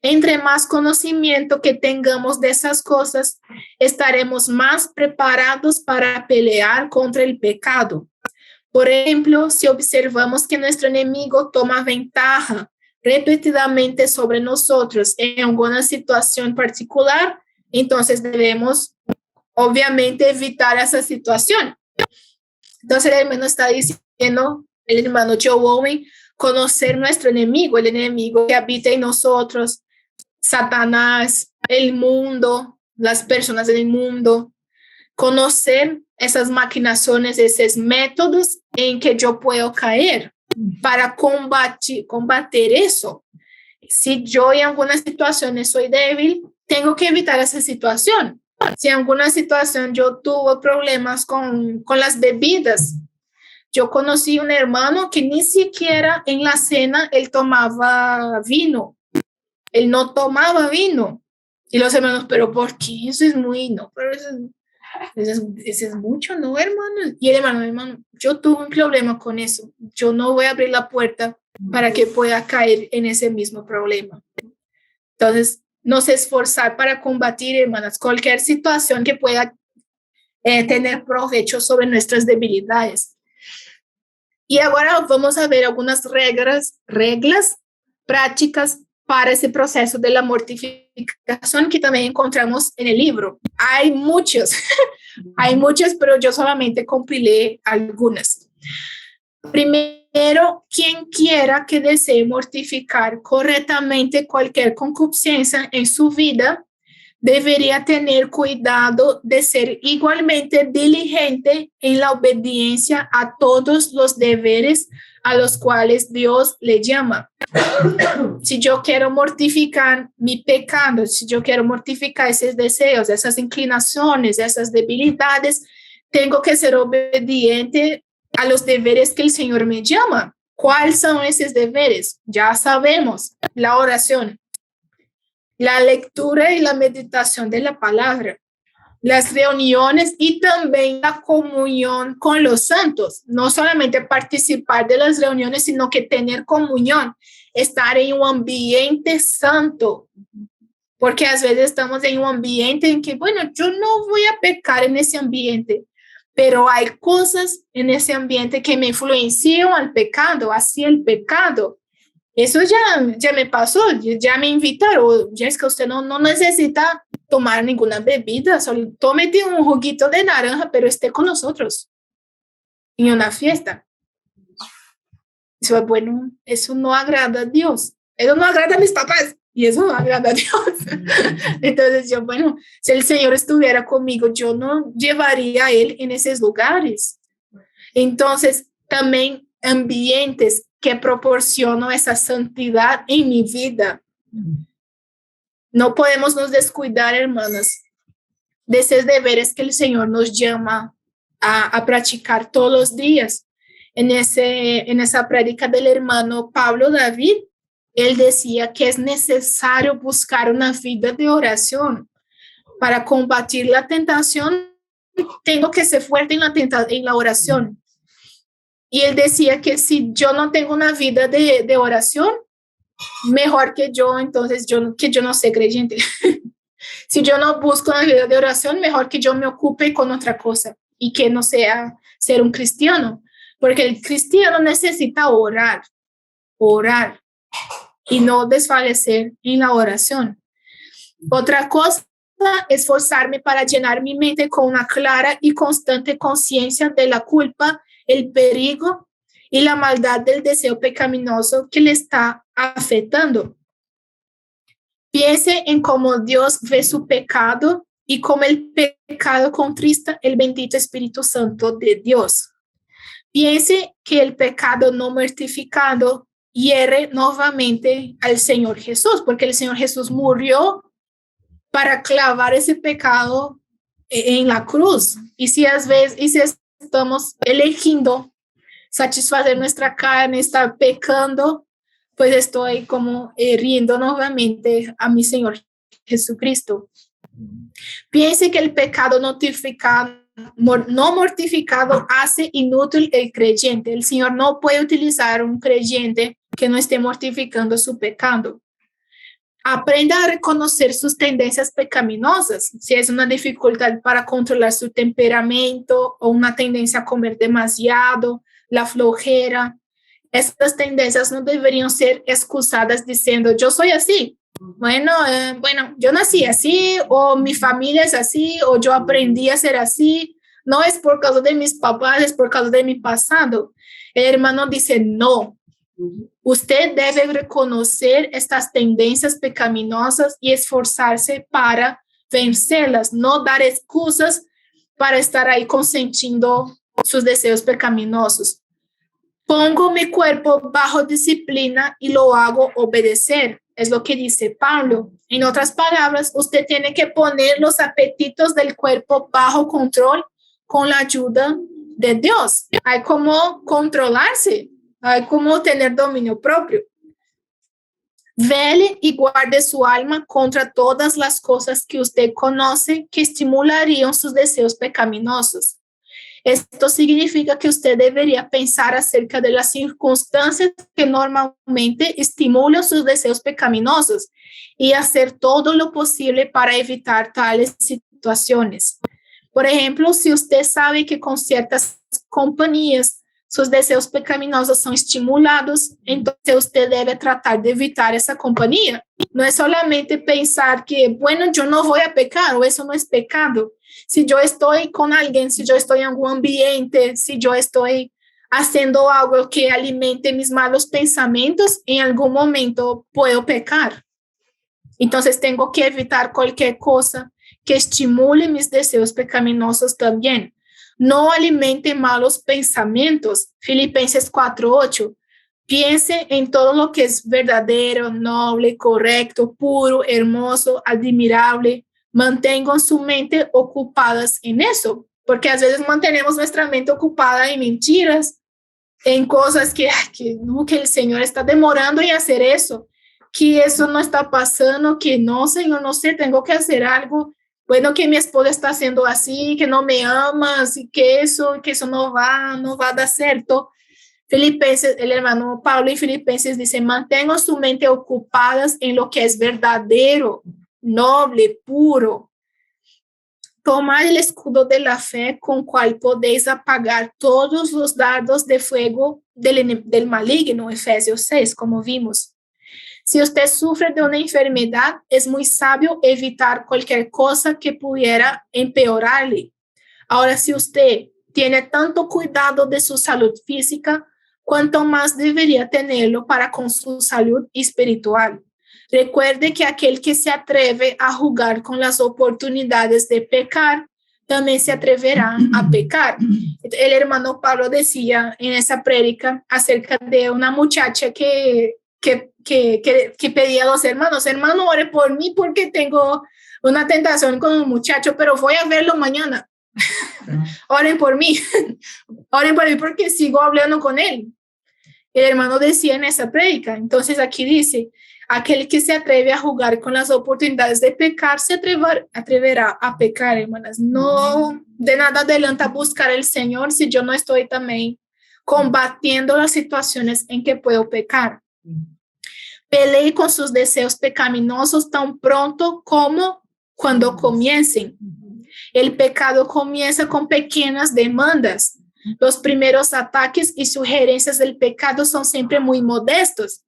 Entre más conocimiento que tengamos de esas cosas, estaremos más preparados para pelear contra el pecado. Por ejemplo, si observamos que nuestro enemigo toma ventaja repetidamente sobre nosotros en alguna situación particular, entonces debemos, obviamente, evitar esa situación. Entonces, el hermano está diciendo, el hermano Joe Owen, conocer nuestro enemigo, el enemigo que habita en nosotros, Satanás, el mundo, las personas del mundo, conocer esas maquinaciones, esos métodos en que yo puedo caer para combater eso. Si yo en algunas situaciones soy débil, tengo que evitar esa situación. Si en alguna situación yo tuve problemas con las bebidas, yo conocí un hermano que ni siquiera en la cena él tomaba vino. Él no tomaba vino. Y los hermanos, ¿pero por qué? Eso es muy, no, pero eso Eso es mucho, ¿no, hermano? Y el hermano, yo tuve un problema con eso. Yo no voy a abrir la puerta para que pueda caer en ese mismo problema. Entonces, nos esforzar para combatir, hermanas, cualquier situación que pueda tener provecho sobre nuestras debilidades. Y ahora vamos a ver algunas reglas prácticas para ese proceso de la mortificación que también encontramos en el libro. Hay muchos, pero yo solamente compilé algunas. Primero, quien quiera que desee mortificar correctamente cualquier concupiscencia en su vida, debería tener cuidado de ser igualmente diligente en la obediencia a todos los deberes a los cuales Dios le llama. Si yo quiero mortificar mi pecado, si yo quiero mortificar esos deseos, esas inclinaciones, esas debilidades, tengo que ser obediente a los deberes que el Señor me llama. ¿Cuáles son esos deberes? Ya sabemos, la oración, la lectura y la meditación de la palabra, las reuniones y también la comunión con los santos. No solamente participar de las reuniones, sino que tener comunión, estar en un ambiente santo. Porque a veces estamos en un ambiente en que, bueno, yo no voy a pecar en ese ambiente, pero hay cosas en ese ambiente que me influencian al pecado, hacia el pecado. Eso ya me pasó, ya me invitaron, ya es que usted no necesita tomar ninguna bebida, solo tómete un juguito de naranja, pero esté con nosotros en una fiesta. Eso es bueno, eso no agrada a Dios, eso no agrada a mis papás y eso no agrada a Dios. Entonces yo, bueno, si el Señor estuviera conmigo, yo no llevaría a Él en esos lugares. Entonces también ambientes que proporcionan esa santidad en mi vida. No podemos nos descuidar, hermanas, de esos deberes que el Señor nos llama a practicar todos los días. En esa prédica del hermano Pablo David, él decía que es necesario buscar una vida de oración. Para combatir la tentación, tengo que ser fuerte en la oración. Y él decía que si yo no tengo una vida de oración, mejor que yo, entonces yo no sé creyente. Si yo no busco una vida de oración, mejor que yo me ocupe con otra cosa y que no sea ser un cristiano, porque el cristiano necesita orar y no desfallecer en la oración. Otra cosa, esforzarme para llenar mi mente con una clara y constante conciencia de la culpa, el peligro y la maldad del deseo pecaminoso que le está afectando. Piense en cómo Dios ve su pecado y cómo el pecado contrista el bendito Espíritu Santo de Dios. Piense que el pecado no mortificado hiere nuevamente al Señor Jesús, porque el Señor Jesús murió para clavar ese pecado en la cruz. Y si estamos eligiendo satisfacer nuestra carne, estar pecando, pues estoy como riendo nuevamente a mi Señor Jesucristo. Piense que el pecado no mortificado hace inútil el creyente. El Señor no puede utilizar un creyente que no esté mortificando su pecado. Aprenda a reconocer sus tendencias pecaminosas, si es una dificultad para controlar su temperamento o una tendencia a comer demasiado, la flojera. Estas tendencias no deberían ser excusadas diciendo, yo soy así. Bueno, yo nací así, o mi familia es así, o yo aprendí a ser así. No es por causa de mis papás, es por causa de mi pasado. El hermano dice, no. Usted debe reconocer estas tendencias pecaminosas y esforzarse para vencerlas, no dar excusas para estar ahí consentiendo sus deseos pecaminosos. Pongo mi cuerpo bajo disciplina y lo hago obedecer. Es lo que dice Pablo. En otras palabras, usted tiene que poner los apetitos del cuerpo bajo control con la ayuda de Dios. Hay como controlarse, hay como tener dominio propio. Vele y guarde su alma contra todas las cosas que usted conoce que estimularían sus deseos pecaminosos. Esto significa que usted debería pensar acerca de las circunstancias que normalmente estimulan sus deseos pecaminosos y hacer todo lo posible para evitar tales situaciones. Por ejemplo, si usted sabe que con ciertas compañías sus deseos pecaminosos son estimulados, entonces usted debe tratar de evitar esa compañía. No es solamente pensar que, bueno, yo no voy a pecar o eso no es pecado. Si yo estoy con alguien, si yo estoy en algún ambiente, si yo estoy haciendo algo que alimente mis malos pensamientos, en algún momento puedo pecar. Entonces tengo que evitar cualquier cosa que estimule mis deseos pecaminosos también. No alimente malos pensamientos. Filipenses 4:8. Piense en todo lo que es verdadero, noble, correcto, puro, hermoso, admirable. Mantengan su mente ocupadas en eso, porque a veces mantenemos nuestra mente ocupada en mentiras, en cosas que el Señor está demorando en hacer eso, que eso no está pasando, que no, Señor, no sé, tengo que hacer algo. Bueno, que mi esposa está haciendo así, que no me ama, así que eso no va a dar cierto. Filipenses, el hermano Pablo en Filipenses dice, mantengan su mente ocupadas en lo que es verdadero, noble, puro. Tomad el escudo de la fe con cual podéis apagar todos los dardos de fuego del maligno, Efesios 6, como vimos. Si usted sufre de una enfermedad, es muy sabio evitar cualquier cosa que pudiera empeorarle. Ahora, si usted tiene tanto cuidado de su salud física, cuánto más debería tenerlo para con su salud espiritual. Recuerde que aquel que se atreve a jugar con las oportunidades de pecar, también se atreverá a pecar. El hermano Pablo decía en esa prédica acerca de una muchacha que pedía a los hermanos, hermano, ore por mí porque tengo una tentación con un muchacho, pero voy a verlo mañana. Oren por mí porque sigo hablando con él. El hermano decía en esa prédica. Entonces aquí dice, aquel que se atreve a jugar con las oportunidades de pecar, se atreverá a pecar, hermanas. No de nada adelanta buscar al Señor si yo no estoy también combatiendo las situaciones en que puedo pecar. Pelee con sus deseos pecaminosos tan pronto como cuando comiencen. El pecado comienza con pequeñas demandas. Los primeros ataques y sugerencias del pecado son siempre muy modestos.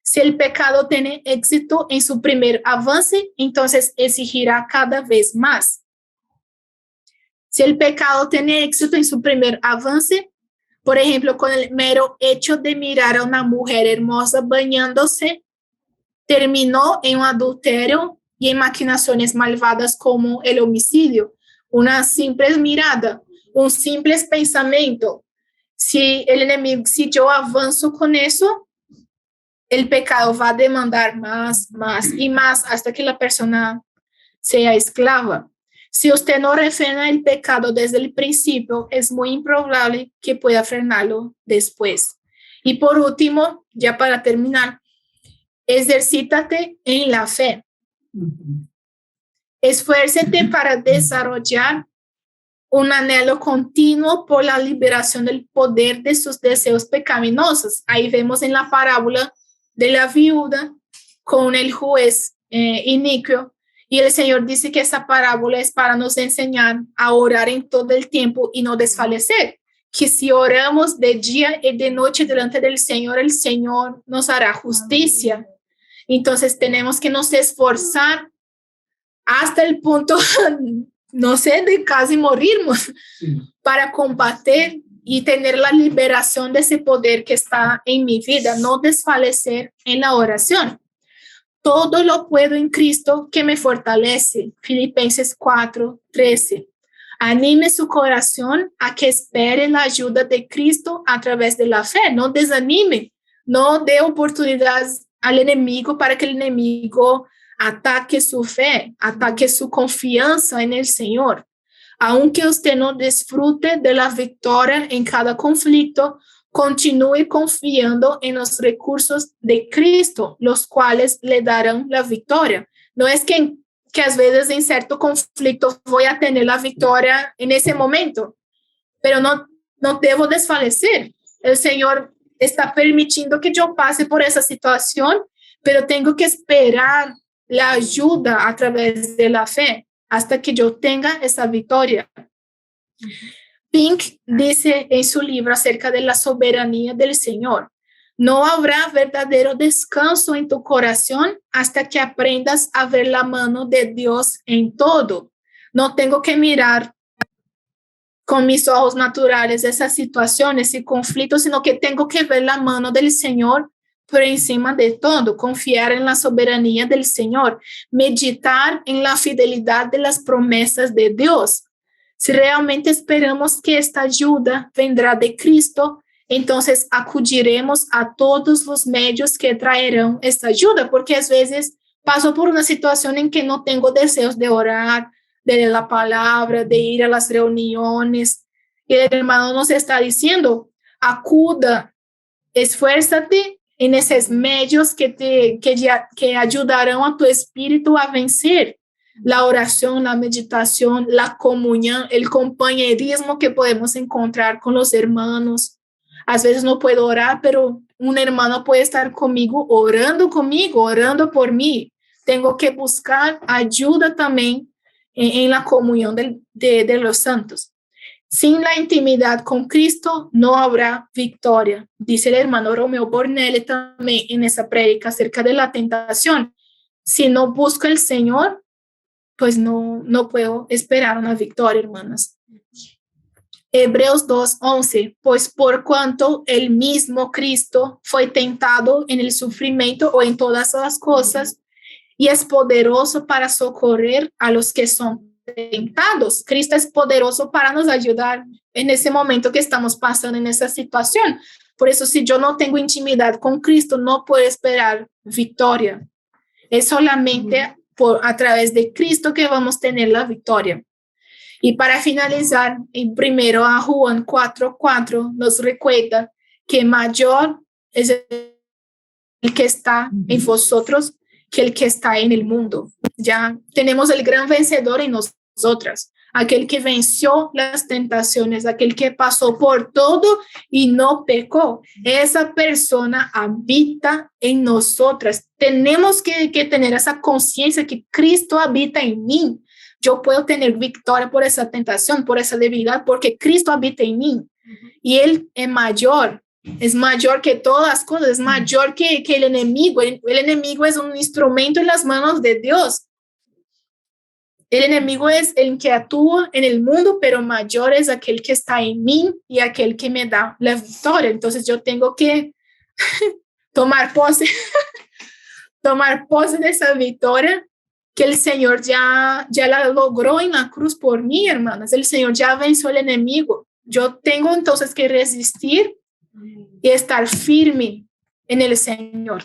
Si el pecado tiene éxito en su primer avance, entonces exigirá cada vez más. Si el pecado tiene éxito en su primer avance, por ejemplo, con el mero hecho de mirar a una mujer hermosa bañándose, terminó en un adulterio y en maquinaciones malvadas como el homicidio. Una simple mirada, un simple pensamiento. Si yo avanzo con eso, el pecado va a demandar más y más hasta que la persona sea esclava. Si usted no refrena el pecado desde el principio, es muy improbable que pueda frenarlo después. Y por último, ya para terminar, ejercítate en la fe. Esfuércete para desarrollar un anhelo continuo por la liberación del poder de sus deseos pecaminosos. Ahí vemos en la parábola de la viuda con el juez inicuo. Y el Señor dice que esa parábola es para nos enseñar a orar en todo el tiempo y no desfallecer. Que si oramos de día y de noche delante del Señor, el Señor nos hará justicia. Entonces tenemos que nos esforzar hasta el punto, no sé, de casi morirnos para combatir y tener la liberación de ese poder que está en mi vida, no desfallecer en la oración. Todo lo puedo en Cristo que me fortalece. Filipenses 4:13. Anime su corazón a que espere la ayuda de Cristo a través de la fe. No desanime, no dé oportunidades al enemigo para que el enemigo ataque su fe, ataque su confianza en el Señor. Aunque usted no disfrute de la victoria en cada conflicto, continúe confiando en los recursos de Cristo, los cuales le darán la victoria. No es que a veces en cierto conflicto voy a tener la victoria en ese momento, pero no debo desfallecer. El Señor está permitiendo que yo pase por esa situación, pero tengo que esperar la ayuda a través de la fe hasta que yo tenga esa victoria. Pink dice en su libro acerca de la soberanía del Señor: no habrá verdadero descanso en tu corazón hasta que aprendas a ver la mano de Dios en todo. No tengo que mirar con mis ojos naturales esas situaciones y conflictos, sino que tengo que ver la mano del Señor por encima de todo, confiar en la soberanía del Señor, meditar en la fidelidad de las promesas de Dios. Si realmente esperamos que esta ayuda vendrá de Cristo, entonces acudiremos a todos los medios que traerán esta ayuda, porque a veces paso por una situación en que no tengo deseos de orar, de leer la palabra, de ir a las reuniones, y el hermano nos está diciendo: acuda, esfuérzate en esos medios que ayudarán a tu espíritu a vencer. La oración, la meditación, la comunión, el compañerismo que podemos encontrar con los hermanos. A veces no puedo orar, pero un hermano puede estar conmigo, orando por mí. Tengo que buscar ayuda también en la comunión de los santos. Sin la intimidad con Cristo no habrá victoria, dice el hermano Romeo Bornelli también en esa prédica acerca de la tentación. Si no busco al Señor, pues no puedo esperar una victoria, hermanas. Hebreos 2:11, pues por cuanto el mismo Cristo fue tentado en el sufrimiento o en todas las cosas, y es poderoso para socorrer a los que son tentados. Cristo es poderoso para nos ayudar en ese momento que estamos pasando en esa situación. Por eso, si yo no tengo intimidad con Cristo, no puedo esperar victoria. Es solamente a través de Cristo que vamos a tener la victoria. Y para finalizar, en 1 Juan 4:4 nos recuerda que mayor es el que está en vosotros que el que está en el mundo. Ya tenemos el gran vencedor en nosotras, aquel que venció las tentaciones, aquel que pasó por todo y no pecó. Esa persona habita en nosotras. Tenemos que tener esa conciencia que Cristo habita en mí. Yo puedo tener victoria por esa tentación, por esa debilidad, porque Cristo habita en mí. Y Él es mayor que todas las cosas, es mayor que el enemigo. El enemigo es un instrumento en las manos de Dios. El enemigo es el que actúa en el mundo, pero mayor es aquel que está en mí y aquel que me da la victoria. Entonces yo tengo que tomar pose de esa victoria que el Señor ya la logró en la cruz por mí, hermanas. El Señor ya venció al enemigo. Yo tengo entonces que resistir y estar firme en el Señor.